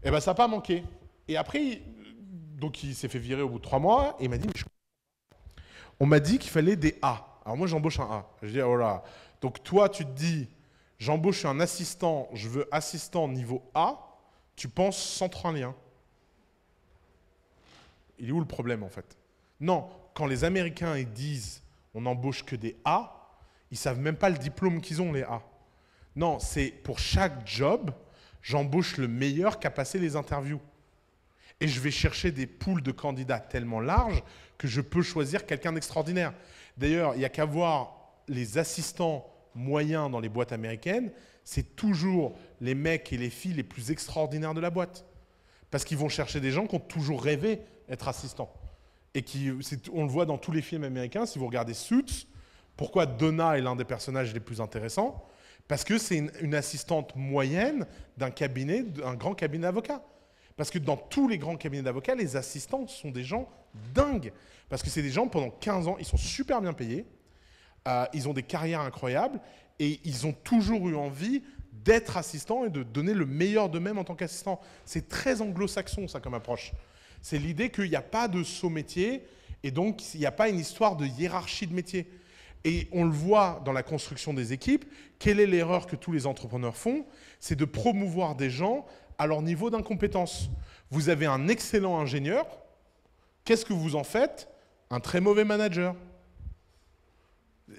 Et ça n'a pas manqué. Et après, donc il s'est fait virer au bout de 3 mois et il m'a dit on m'a dit qu'il fallait des A. Alors moi j'embauche un A. Je dis oh là. Donc toi tu te dis j'embauche un assistant, je veux assistant niveau A, tu penses centre un lien. Il est où le problème en fait? Non, quand les Américains ils disent on n'embauche que des A, ils ne savent même pas le diplôme qu'ils ont les A. Non, c'est pour chaque job, j'embauche le meilleur qui a passé les interviews. Et je vais chercher des pools de candidats tellement larges que je peux choisir quelqu'un d'extraordinaire. D'ailleurs, il n'y a qu'à voir les assistants moyens dans les boîtes américaines, c'est toujours les mecs et les filles les plus extraordinaires de la boîte. Parce qu'ils vont chercher des gens qui ont toujours rêvé d'être assistants. Et on le voit dans tous les films américains, si vous regardez Suits, pourquoi Donna est l'un des personnages les plus intéressants? Parce que c'est une assistante moyenne d'un grand cabinet d'avocats. Parce que dans tous les grands cabinets d'avocats, les assistants sont des gens dingues. Parce que c'est des gens, pendant 15 ans, ils sont super bien payés, ils ont des carrières incroyables, et ils ont toujours eu envie d'être assistants et de donner le meilleur d'eux-mêmes en tant qu'assistants. C'est très anglo-saxon, ça, comme approche. C'est l'idée qu'il n'y a pas de saut métier, et donc il n'y a pas une histoire de hiérarchie de métier. Et on le voit dans la construction des équipes, quelle est l'erreur que tous les entrepreneurs font? C'est de promouvoir des gens à leur niveau d'incompétence. Vous avez un excellent ingénieur, qu'est-ce que vous en faites? Un très mauvais manager.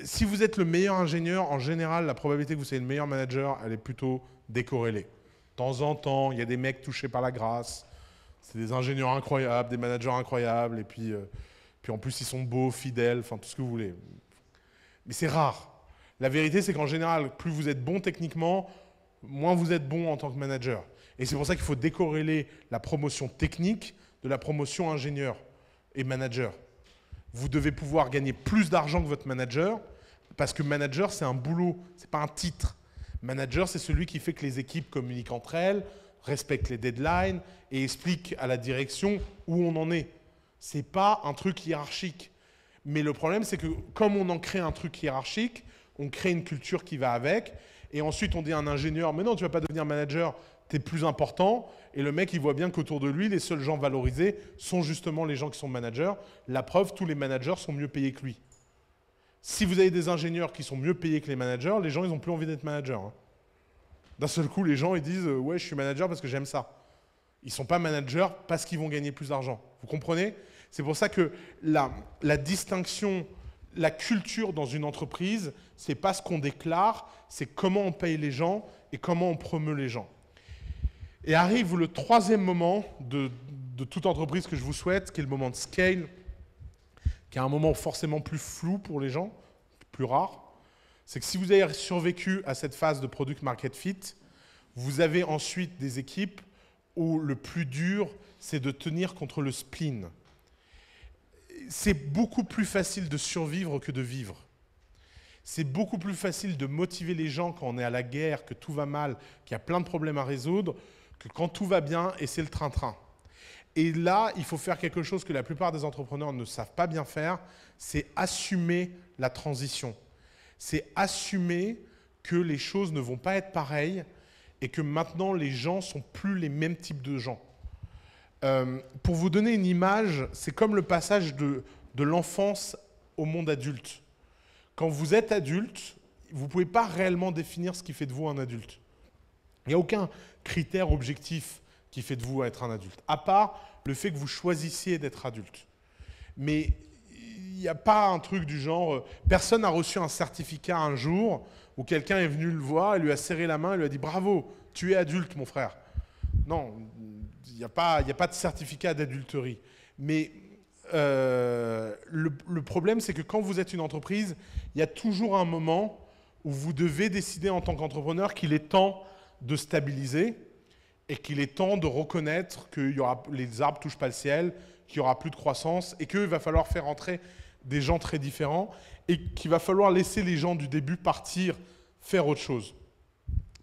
Si vous êtes le meilleur ingénieur, en général, la probabilité que vous soyez le meilleur manager, elle est plutôt décorrélée. De temps en temps, il y a des mecs touchés par la grâce, c'est des ingénieurs incroyables, des managers incroyables, et puis en plus ils sont beaux, fidèles, enfin tout ce que vous voulez. Mais c'est rare. La vérité, c'est qu'en général, plus vous êtes bon techniquement, moins vous êtes bon en tant que manager. Et c'est pour ça qu'il faut décorréler la promotion technique de la promotion ingénieur et manager. Vous devez pouvoir gagner plus d'argent que votre manager, parce que manager, c'est un boulot, ce n'est pas un titre. Manager, c'est celui qui fait que les équipes communiquent entre elles, respectent les deadlines et expliquent à la direction où on en est. Ce n'est pas un truc hiérarchique. Mais le problème, c'est que comme on en crée un truc hiérarchique, on crée une culture qui va avec, et ensuite on dit à un ingénieur « mais non, tu ne vas pas devenir manager ». Tu es plus important, et le mec, il voit bien qu'autour de lui, les seuls gens valorisés sont justement les gens qui sont managers. La preuve, tous les managers sont mieux payés que lui. Si vous avez des ingénieurs qui sont mieux payés que les managers, les gens, ils n'ont plus envie d'être managers. D'un seul coup, les gens, ils disent « ouais, je suis manager parce que j'aime ça ». Ils ne sont pas managers parce qu'ils vont gagner plus d'argent. Vous comprenez? C'est pour ça que la distinction, la culture dans une entreprise, ce n'est pas ce qu'on déclare, c'est comment on paye les gens et comment on promeut les gens. Et arrive le troisième moment de toute entreprise que je vous souhaite, qui est le moment de scale, qui est un moment forcément plus flou pour les gens, plus rare. C'est que si vous avez survécu à cette phase de product market fit, vous avez ensuite des équipes où le plus dur, c'est de tenir contre le spleen. C'est beaucoup plus facile de survivre que de vivre. C'est beaucoup plus facile de motiver les gens quand on est à la guerre, que tout va mal, qu'il y a plein de problèmes à résoudre, que quand tout va bien et c'est le train-train. Et là, il faut faire quelque chose que la plupart des entrepreneurs ne savent pas bien faire, c'est assumer la transition. C'est assumer que les choses ne vont pas être pareilles et que maintenant, les gens ne sont plus les mêmes types de gens. Pour vous donner une image, c'est comme le passage de l'enfance au monde adulte. Quand vous êtes adulte, vous ne pouvez pas réellement définir ce qui fait de vous un adulte. Il n'y a aucun critère objectif qui fait de vous être un adulte, à part le fait que vous choisissiez d'être adulte. Mais il n'y a pas un truc du genre, personne n'a reçu un certificat un jour où quelqu'un est venu le voir et lui a serré la main et lui a dit « Bravo, tu es adulte, mon frère ». Non, il n'y a pas de certificat d'adulterie. Mais le problème, c'est que quand vous êtes une entreprise, il y a toujours un moment où vous devez décider en tant qu'entrepreneur qu'il est temps de stabiliser et qu'il est temps de reconnaître que les arbres ne touchent pas le ciel, qu'il n'y aura plus de croissance et qu'il va falloir faire entrer des gens très différents et qu'il va falloir laisser les gens du début partir faire autre chose.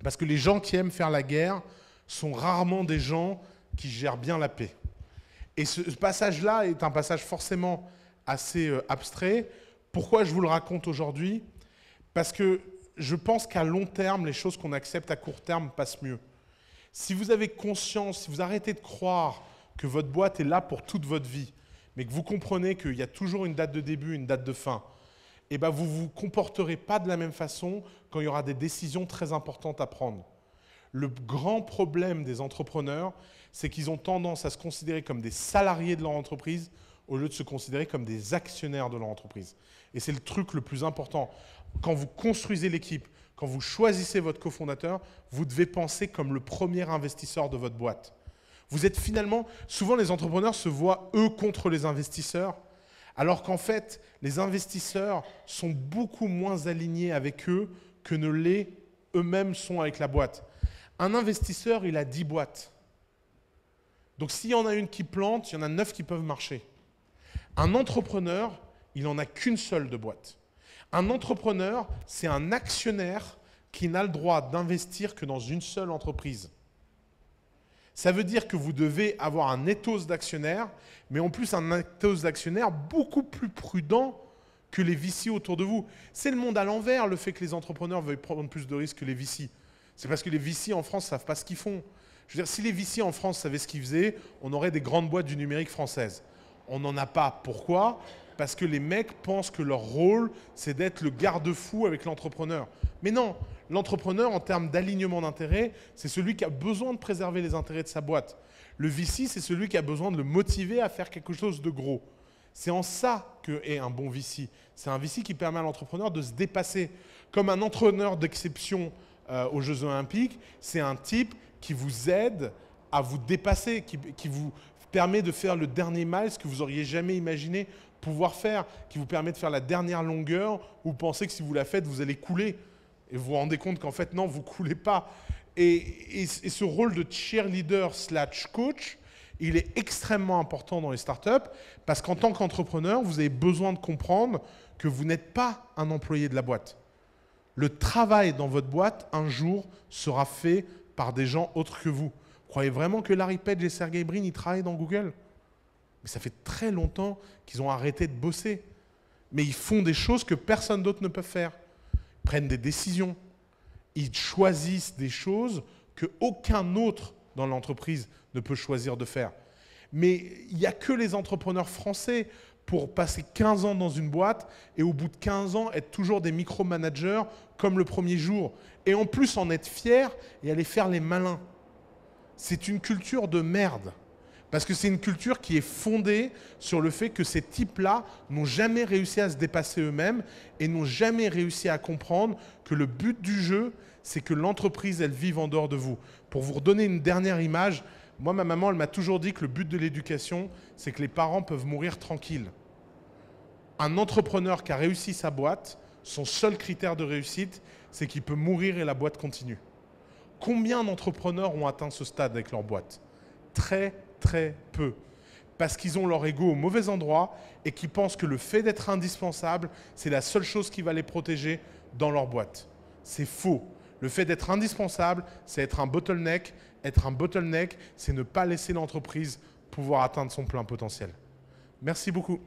Parce que les gens qui aiment faire la guerre sont rarement des gens qui gèrent bien la paix. Et ce passage-là est un passage forcément assez abstrait. Pourquoi je vous le raconte aujourd'hui? Parce que je pense qu'à long terme, les choses qu'on accepte à court terme passent mieux. Si vous avez conscience, si vous arrêtez de croire que votre boîte est là pour toute votre vie, mais que vous comprenez qu'il y a toujours une date de début, une date de fin, eh ben vous ne vous comporterez pas de la même façon quand il y aura des décisions très importantes à prendre. Le grand problème des entrepreneurs, c'est qu'ils ont tendance à se considérer comme des salariés de leur entreprise au lieu de se considérer comme des actionnaires de leur entreprise. Et c'est le truc le plus important. Quand vous construisez l'équipe, quand vous choisissez votre cofondateur, vous devez penser comme le premier investisseur de votre boîte. Vous êtes finalement, souvent les entrepreneurs se voient eux contre les investisseurs, alors qu'en fait, les investisseurs sont beaucoup moins alignés avec eux que ne les eux-mêmes sont avec la boîte. Un investisseur, il a 10 boîtes. Donc s'il y en a une qui plante, il y en a 9 qui peuvent marcher. Un entrepreneur, il n'en a qu'une seule de boîte. Un entrepreneur, c'est un actionnaire qui n'a le droit d'investir que dans une seule entreprise. Ça veut dire que vous devez avoir un ethos d'actionnaire, mais en plus un ethos d'actionnaire beaucoup plus prudent que les VC autour de vous. C'est le monde à l'envers, le fait que les entrepreneurs veuillent prendre plus de risques que les VC. C'est parce que les VC en France ne savent pas ce qu'ils font. Je veux dire, si les VC en France savaient ce qu'ils faisaient, on aurait des grandes boîtes du numérique françaises. On n'en a pas. Pourquoi ? Parce que les mecs pensent que leur rôle, c'est d'être le garde-fou avec l'entrepreneur. Mais non, l'entrepreneur, en termes d'alignement d'intérêts, c'est celui qui a besoin de préserver les intérêts de sa boîte. Le VC, c'est celui qui a besoin de le motiver à faire quelque chose de gros. C'est en ça qu'est un bon VC. C'est un VC qui permet à l'entrepreneur de se dépasser. Comme un entraîneur d'exception aux Jeux Olympiques, c'est un type qui vous aide à vous dépasser, qui vous permet de faire le dernier mile, ce que vous n'auriez jamais imaginé pouvoir faire, qui vous permet de faire la dernière longueur où vous pensez que si vous la faites, vous allez couler. Et vous vous rendez compte qu'en fait, non, vous ne coulez pas. Et ce rôle de cheerleader / coach, il est extrêmement important dans les startups parce qu'en tant qu'entrepreneur, vous avez besoin de comprendre que vous n'êtes pas un employé de la boîte. Le travail dans votre boîte, un jour, sera fait par des gens autres que vous. Vous croyez vraiment que Larry Page et Sergey Brin, ils travaillent dans Google ? Mais ça fait très longtemps qu'ils ont arrêté de bosser. Mais ils font des choses que personne d'autre ne peut faire. Ils prennent des décisions. Ils choisissent des choses qu'aucun autre dans l'entreprise ne peut choisir de faire. Mais il n'y a que les entrepreneurs français pour passer 15 ans dans une boîte et au bout de 15 ans être toujours des micro-managers comme le premier jour. Et en plus en être fiers et aller faire les malins. c'est une culture de merde. Parce que c'est une culture qui est fondée sur le fait que ces types-là n'ont jamais réussi à se dépasser eux-mêmes et n'ont jamais réussi à comprendre que le but du jeu, c'est que l'entreprise, elle vive en dehors de vous. Pour vous redonner une dernière image, moi, ma maman, elle m'a toujours dit que le but de l'éducation, c'est que les parents peuvent mourir tranquilles. Un entrepreneur qui a réussi sa boîte, son seul critère de réussite, c'est qu'il peut mourir et la boîte continue. Combien d'entrepreneurs ont atteint ce stade avec leur boîte? Très, très peu. Parce qu'ils ont leur ego au mauvais endroit et qu'ils pensent que le fait d'être indispensable, c'est la seule chose qui va les protéger dans leur boîte. C'est faux. Le fait d'être indispensable, c'est être un bottleneck. Être un bottleneck, c'est ne pas laisser l'entreprise pouvoir atteindre son plein potentiel. Merci beaucoup.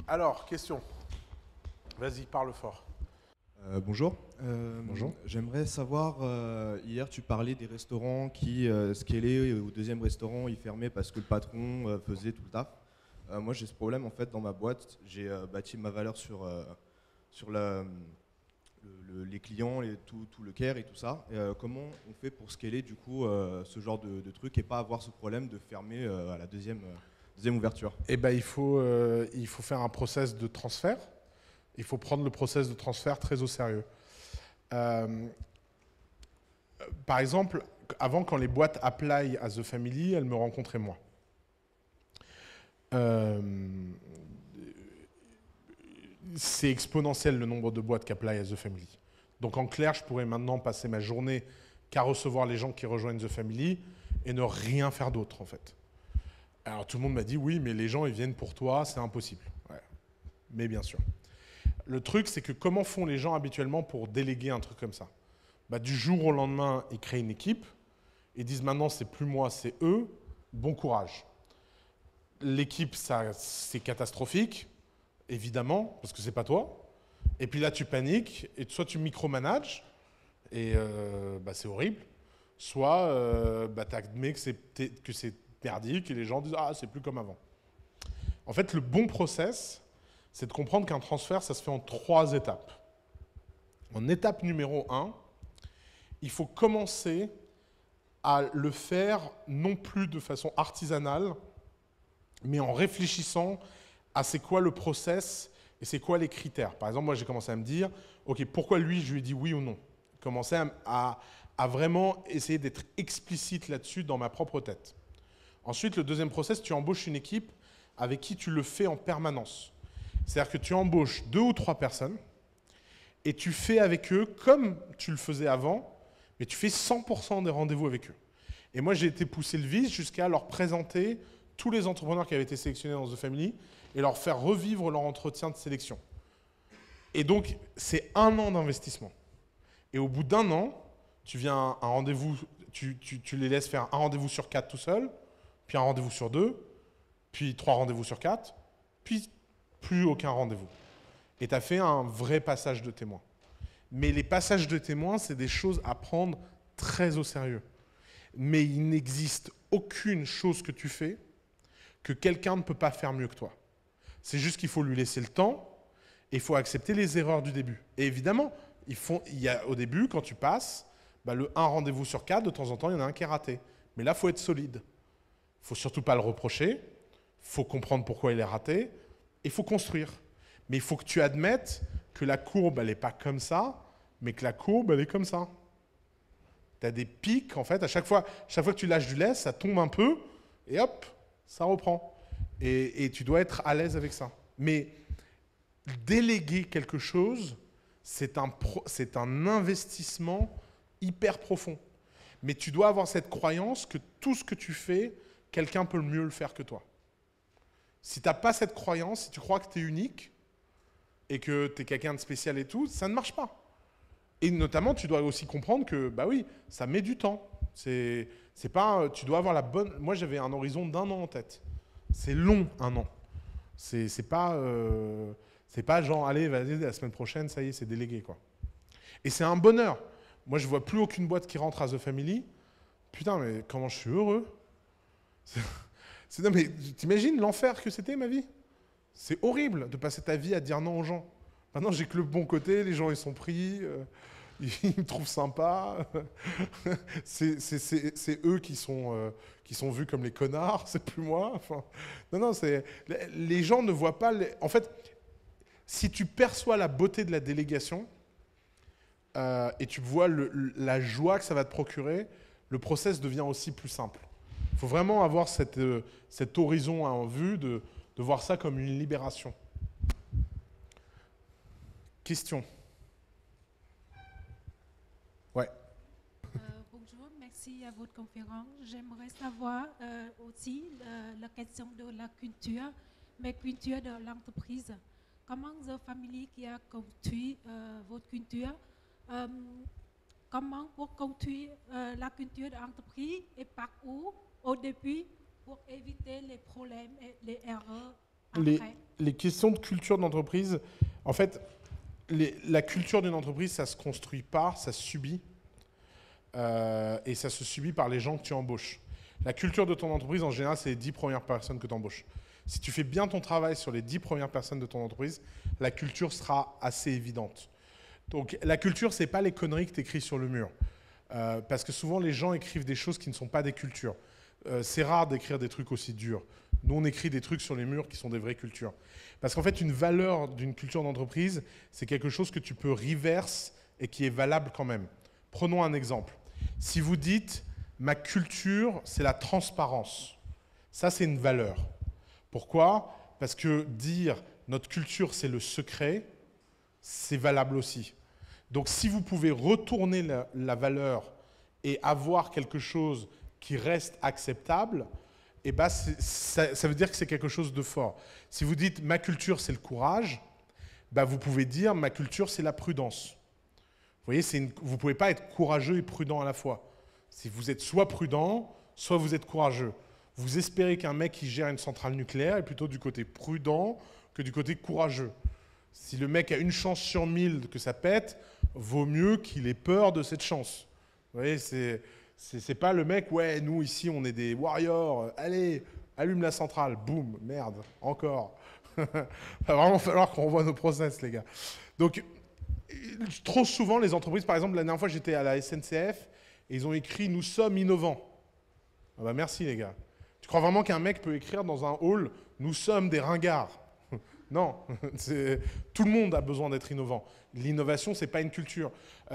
Alors, question. Vas-y, parle fort. Bonjour. Bonjour. J'aimerais savoir, hier tu parlais des restaurants qui scalaient au deuxième restaurant, ils fermaient parce que le patron faisait tout le taf. Moi j'ai ce problème en fait dans ma boîte, j'ai bâti ma valeur sur les clients, tout le care et tout ça. Comment on fait pour scaler du coup ce genre de truc et pas avoir ce problème de fermer à la deuxième ouverture? Eh ben, il faut faire un process de transfert. Il faut prendre le process de transfert très au sérieux. Par exemple, avant, quand les boîtes apply à The Family, elles me rencontraient moi. C'est exponentiel le nombre de boîtes qui apply à The Family. Donc en clair, je pourrais maintenant passer ma journée qu'à recevoir les gens qui rejoignent The Family et ne rien faire d'autre en fait. Alors tout le monde m'a dit oui, mais les gens ils viennent pour toi, c'est impossible. Ouais. Mais bien sûr. Le truc, c'est que comment font les gens habituellement pour déléguer un truc comme ça? Bah, du jour au lendemain, ils créent une équipe, ils disent maintenant c'est plus moi, c'est eux, bon courage. L'équipe, c'est catastrophique, évidemment, parce que c'est pas toi. Et puis là, tu paniques, et soit tu micromanages, et bah, c'est horrible, soit bah, tu admets que c'est merdique, et les gens disent ah, c'est plus comme avant. En fait, le bon process, c'est de comprendre qu'un transfert, ça se fait en 3 étapes. En étape numéro 1, il faut commencer à le faire non plus de façon artisanale, mais en réfléchissant à c'est quoi le process et c'est quoi les critères. Par exemple, moi j'ai commencé à me dire, ok, pourquoi lui, je lui ai dit oui ou non. Commencer à vraiment essayer d'être explicite là-dessus dans ma propre tête. Ensuite, le deuxième process, tu embauches une équipe avec qui tu le fais en permanence. C'est-à-dire que tu embauches 2 ou 3 personnes et tu fais avec eux comme tu le faisais avant, mais tu fais 100% des rendez-vous avec eux. Et moi, j'ai été pousser le vice jusqu'à leur présenter tous les entrepreneurs qui avaient été sélectionnés dans The Family et leur faire revivre leur entretien de sélection. Et donc, c'est 1 an d'investissement. Et au bout d'1 an, tu viens à un rendez-vous, tu les laisses faire un rendez-vous sur 4 tout seul, puis un rendez-vous sur 2, puis 3 rendez-vous sur 4, puis plus aucun rendez-vous. Et tu as fait un vrai passage de témoin. Mais les passages de témoins, c'est des choses à prendre très au sérieux. Mais il n'existe aucune chose que tu fais que quelqu'un ne peut pas faire mieux que toi. C'est juste qu'il faut lui laisser le temps et il faut accepter les erreurs du début. Et évidemment, au début, quand tu passes, bah, le 1 rendez-vous sur 4, de temps en temps, il y en a un qui est raté. Mais là, il faut être solide. Il ne faut surtout pas le reprocher. Il faut comprendre pourquoi il est raté. Et il faut construire. Mais il faut que tu admettes que la courbe, elle n'est pas comme ça, mais que la courbe, elle est comme ça. Tu as des pics, en fait. À chaque fois que tu lâches du lest, ça tombe un peu, et hop, ça reprend. Et tu dois être à l'aise avec ça. Mais déléguer quelque chose, c'est un investissement hyper profond. Mais tu dois avoir cette croyance que tout ce que tu fais, quelqu'un peut mieux le faire que toi. Si tu n'as pas cette croyance, si tu crois que tu es unique et que tu es quelqu'un de spécial et tout, ça ne marche pas. Et notamment, tu dois aussi comprendre que, bah oui, ça met du temps. C'est pas, tu dois avoir la bonne... Moi, j'avais un horizon d'1 an en tête. C'est long, 1 an. C'est pas genre, allez, vas-y, la semaine prochaine, ça y est, c'est délégué, quoi. Et c'est un bonheur. Moi, je vois plus aucune boîte qui rentre à The Family. Putain, mais comment je suis heureux. Non, mais t'imagines l'enfer que c'était, ma vie? C'est horrible de passer ta vie à dire non aux gens. Maintenant, j'ai que le bon côté, les gens, ils sont pris, ils me trouvent sympa. C'est eux qui sont vus comme les connards, c'est plus moi. Enfin, non, les gens ne voient pas... En fait, si tu perçois la beauté de la délégation et tu vois la joie que ça va te procurer, le process devient aussi plus simple. Il faut vraiment avoir cet horizon en vue de voir ça comme une libération. Question. Ouais. Bonjour, merci à votre conférence. J'aimerais savoir aussi la question de la culture, mais culture de l'entreprise. Comment The Family qui a construit votre culture, comment pour construire la culture de l'entreprise et par où au début pour éviter les problèmes et les erreurs après. Les questions de culture d'entreprise, en fait, la culture d'une entreprise, ça se construit pas, ça se subit. Et ça se subit par les gens que tu embauches. La culture de ton entreprise, en général, c'est les 10 premières personnes que tu embauches. Si tu fais bien ton travail sur les 10 premières personnes de ton entreprise, la culture sera assez évidente. Donc la culture, ce n'est pas les conneries que tu écris sur le mur. Parce que souvent, les gens écrivent des choses qui ne sont pas des cultures. C'est rare d'écrire des trucs aussi durs. Nous, on écrit des trucs sur les murs qui sont des vraies cultures. Parce qu'en fait, une valeur d'une culture d'entreprise, c'est quelque chose que tu peux reverse et qui est valable quand même. Prenons un exemple. Si vous dites « ma culture, c'est la transparence », ça, c'est une valeur. Pourquoi ? Parce que dire « notre culture, c'est le secret », c'est valable aussi. Donc, si vous pouvez retourner la valeur et avoir quelque chose qui reste acceptable, eh ben ça veut dire que c'est quelque chose de fort. Si vous dites « ma culture, c'est le courage », ben vous pouvez dire « ma culture, c'est la prudence ». Vous voyez, vous ne pouvez pas être courageux et prudent à la fois. Si vous êtes soit prudent, soit vous êtes courageux. Vous espérez qu'un mec qui gère une centrale nucléaire est plutôt du côté prudent que du côté courageux. Si le mec a une chance sur 1000 que ça pète, vaut mieux qu'il ait peur de cette chance. Vous voyez, c'est pas le mec, ouais, nous ici on est des warriors, allez, allume la centrale, boum, merde, encore. Il va vraiment falloir qu'on revoie nos process, les gars. Donc, trop souvent, les entreprises, par exemple, la dernière fois j'étais à la SNCF et ils ont écrit « Nous sommes innovants ». Ah bah merci les gars. Tu crois vraiment qu'un mec peut écrire dans un hall « Nous sommes des ringards » ? Non, tout le monde a besoin d'être innovant. L'innovation, ce n'est pas une culture.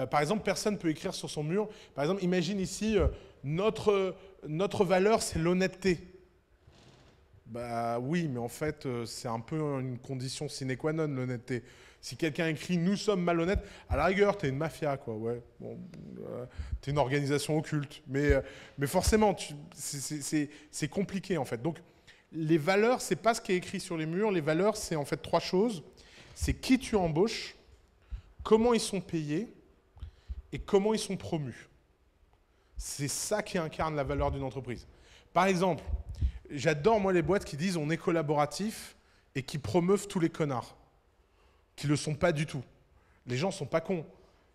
Par exemple, personne ne peut écrire sur son mur. Par exemple, imagine ici, notre valeur, c'est l'honnêteté. Bah oui, mais en fait, c'est un peu une condition sine qua non, l'honnêteté. Si quelqu'un écrit « Nous sommes malhonnêtes », à la rigueur, t'es une mafia, quoi. Ouais. Bon, t'es une organisation occulte. Mais forcément, c'est compliqué, en fait. Donc, les valeurs, c'est pas ce qui est écrit sur les murs. Les valeurs, c'est en fait 3 choses. C'est qui tu embauches, comment ils sont payés et comment ils sont promus. C'est ça qui incarne la valeur d'une entreprise. Par exemple, j'adore, moi, les boîtes qui disent « on est collaboratif » et qui promeuvent tous les connards, qui ne le sont pas du tout. Les gens ne sont pas cons.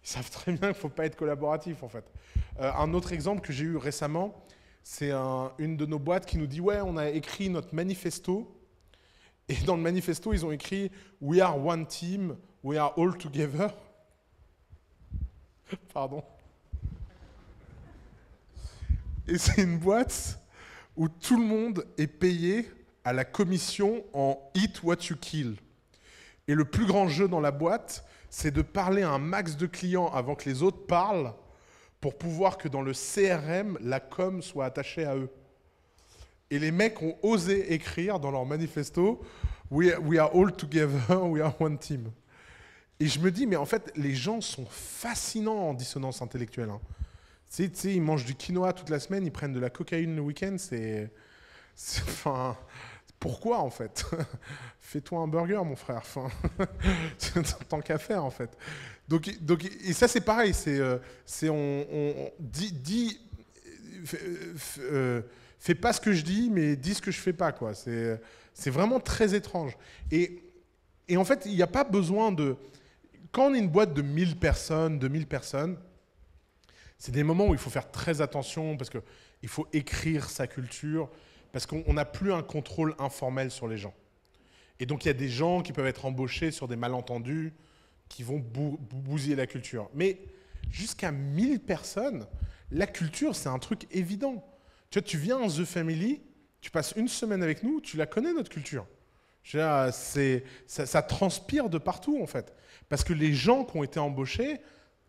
Ils savent très bien qu'il ne faut pas être collaboratif, en fait. Un autre exemple que j'ai eu récemment, c'est une de nos boîtes qui nous dit « ouais, on a écrit notre manifesto ». Et dans le manifesto, ils ont écrit « We are one team, we are all together ». Pardon. Et c'est une boîte où tout le monde est payé à la commission en « eat what you kill ». Et le plus grand jeu dans la boîte, c'est de parler à un max de clients avant que les autres parlent pour pouvoir que dans le CRM, la com soit attachée à eux. Et les mecs ont osé écrire dans leur manifesto « We are all together, we are one team ». Et je me dis, mais en fait, les gens sont fascinants en dissonance intellectuelle. Hein. Tu sais, ils mangent du quinoa toute la semaine, ils prennent de la cocaïne le week-end, enfin, pourquoi en fait? Fais-toi un burger, mon frère. Enfin, tant qu'à faire en fait. Donc, et ça c'est pareil, on dit, fais pas ce que je dis, mais dis ce que je fais pas, quoi. C'est vraiment très étrange. Et en fait, il n'y a pas besoin de... Quand on est une boîte de 1000 personnes, 2000 personnes, c'est des moments où il faut faire très attention parce qu'il faut écrire sa culture, parce qu'on n'a plus un contrôle informel sur les gens. Et donc, il y a des gens qui peuvent être embauchés sur des malentendus. qui vont bousiller la culture. Mais jusqu'à 1000 personnes, la culture, c'est un truc évident. Tu vois, tu viens en The Family, tu passes une semaine avec nous, tu la connais, notre culture. Je veux dire, ça transpire de partout, en fait. Parce que les gens qui ont été embauchés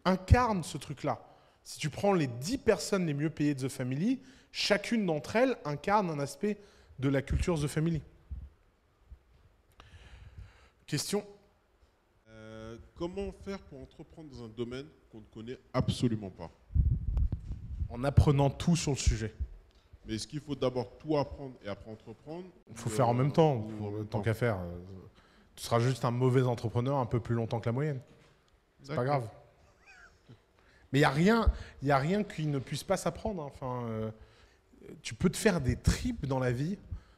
incarnent ce truc-là. Si tu prends les 10 personnes les mieux payées de The Family, chacune d'entre elles incarne un aspect de la culture The Family. Question? Comment faire pour entreprendre dans un domaine qu'on ne connaît absolument pas? En apprenant tout sur le sujet. Mais est-ce qu'il faut d'abord tout apprendre et après entreprendre? Il faut faire en même temps, tant qu'à faire. Tu seras juste un mauvais entrepreneur un peu plus longtemps que la moyenne. C'est pas grave. Mais il y a rien qui ne puisse pas s'apprendre. Hein. Enfin, tu peux te faire des trips dans la vie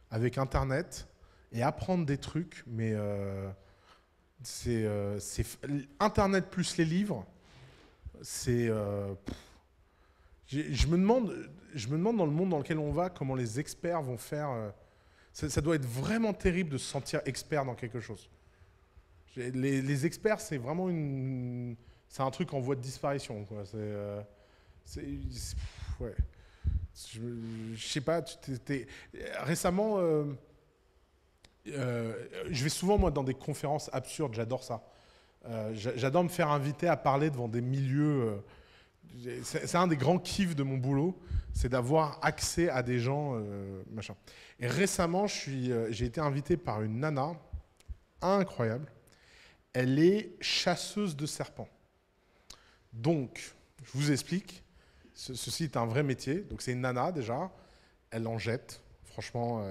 avec Internet et apprendre des trucs, mais c'est Internet plus les livres, c'est... je me demande dans le monde dans lequel on va, comment les experts vont faire... ça doit être vraiment terrible de se sentir expert dans quelque chose. Les experts, c'est vraiment c'est un truc en voie de disparition, quoi. Ouais. Je sais pas, récemment, je vais souvent, moi, dans des conférences absurdes, j'adore ça. J'adore me faire inviter à parler devant des milieux... c'est un des grands kiffs de mon boulot, c'est d'avoir accès à des gens, machin. Et récemment, j'ai été invité par une nana incroyable. Elle est chasseuse de serpents. Donc, je vous explique. Ceci est un vrai métier. Donc, c'est une nana déjà. Elle en jette. Franchement,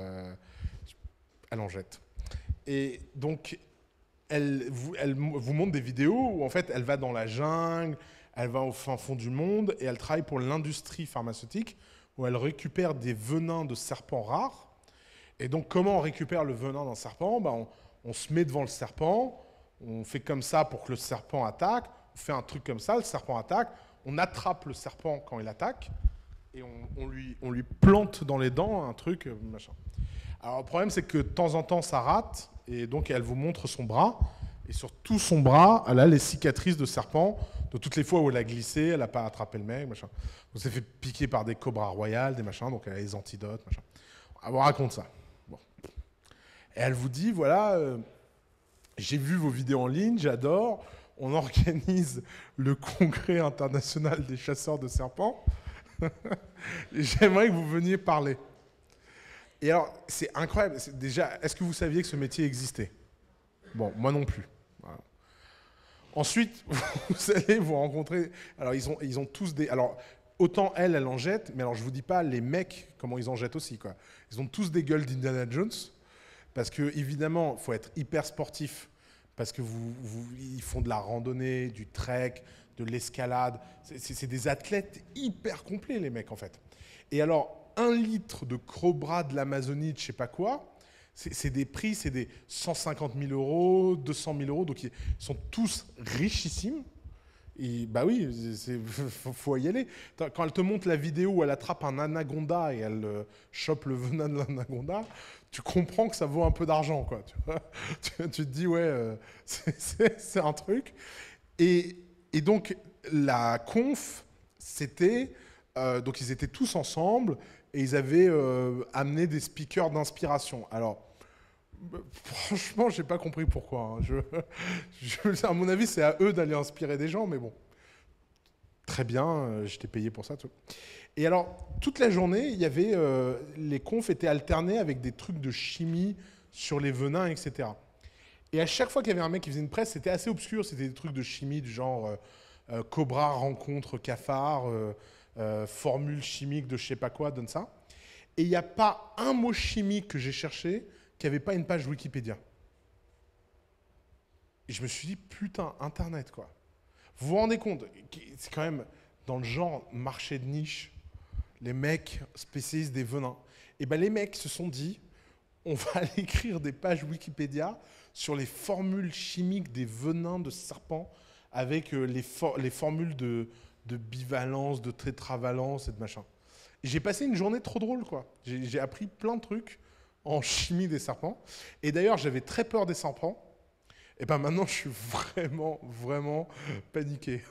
elle en jette. Et donc, elle vous montre des vidéos où en fait, elle va dans la jungle, elle va au fin fond du monde et elle travaille pour l'industrie pharmaceutique où elle récupère des venins de serpents rares. Et donc, comment on récupère le venin d'un serpent? On se met devant le serpent, on fait comme ça pour que le serpent attaque, on fait un truc comme ça, le serpent attaque, on attrape le serpent quand il attaque et on lui plante dans les dents un truc, machin. Alors, le problème, c'est que de temps en temps, ça rate et donc elle vous montre son bras. Et sur tout son bras, elle a les cicatrices de serpent de toutes les fois où elle a glissé, elle n'a pas attrapé le mec, machin. On s'est fait piquer par des cobras royales, des machins, donc elle a les antidotes, machin. Elle vous raconte ça. Bon. Et elle vous dit, voilà, j'ai vu vos vidéos en ligne, j'adore, on organise le congrès international des chasseurs de serpents. J'aimerais que vous veniez parler. Et alors, c'est incroyable. Déjà, est-ce que vous saviez que ce métier existait? Bon, moi non plus. Voilà. Ensuite, vous allez vous rencontrer... Alors, ils ont tous des... Alors, autant elle en jette, mais alors je vous dis pas les mecs comment ils en jettent aussi, quoi. Ils ont tous des gueules d'Indiana Jones, parce que évidemment, il faut être hyper sportif, parce que ils font de la randonnée, du trek, de l'escalade. C'est des athlètes hyper complets, les mecs, en fait. Et alors, 1 litre de Cobra de l'Amazonie, de je sais pas quoi, c'est des prix, c'est des 150 000 euros, 200 000 euros, donc ils sont tous richissimes. Et bah oui, faut y aller. Quand elle te montre la vidéo où elle attrape un anaconda et elle chope le venin de l'anaconda, tu comprends que ça vaut un peu d'argent, quoi. Tu te dis, ouais, c'est un truc. Et donc, la conf, c'était... donc, ils étaient tous ensemble et ils avaient amené des speakers d'inspiration. Alors, franchement, j'ai pas compris pourquoi. Hein. À mon avis, c'est à eux d'aller inspirer des gens, mais bon. Très bien, j'étais payé pour ça. Tout. Et alors, toute la journée, il y avait les confs étaient alternés avec des trucs de chimie sur les venins, etc. Et à chaque fois qu'il y avait un mec qui faisait une presse, c'était assez obscur. C'était des trucs de chimie du genre Cobra rencontre cafard, formule chimique de je sais pas quoi, donne ça. Et il n'y a pas un mot chimique que j'ai cherché qui n'avait pas une page Wikipédia. Et je me suis dit, putain, Internet, quoi. Vous vous rendez compte, c'est quand même dans le genre marché de niche, les mecs spécialistes des venins. Et ben les mecs se sont dit, on va aller écrire des pages Wikipédia sur les formules chimiques des venins de serpents avec les formules de bivalence, de tétravalence et de machin. Et j'ai passé une journée trop drôle, quoi. J'ai appris plein de trucs en chimie des serpents. Et d'ailleurs, j'avais très peur des serpents. Et ben maintenant, je suis vraiment, vraiment paniqué.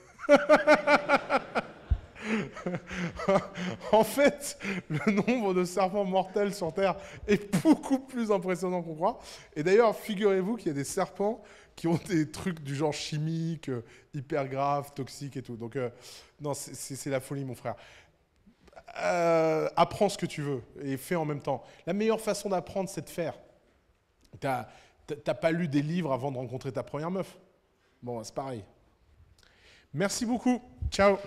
En fait, le nombre de serpents mortels sur Terre est beaucoup plus impressionnant qu'on croit. Et d'ailleurs, figurez-vous qu'il y a des serpents qui ont des trucs du genre chimique, hyper graves, toxiques et tout. Donc, non, c'est la folie, mon frère. Apprends ce que tu veux et fais en même temps. La meilleure façon d'apprendre, c'est de faire. T'as pas lu des livres avant de rencontrer ta première meuf. Bon, c'est pareil. Merci beaucoup. Ciao.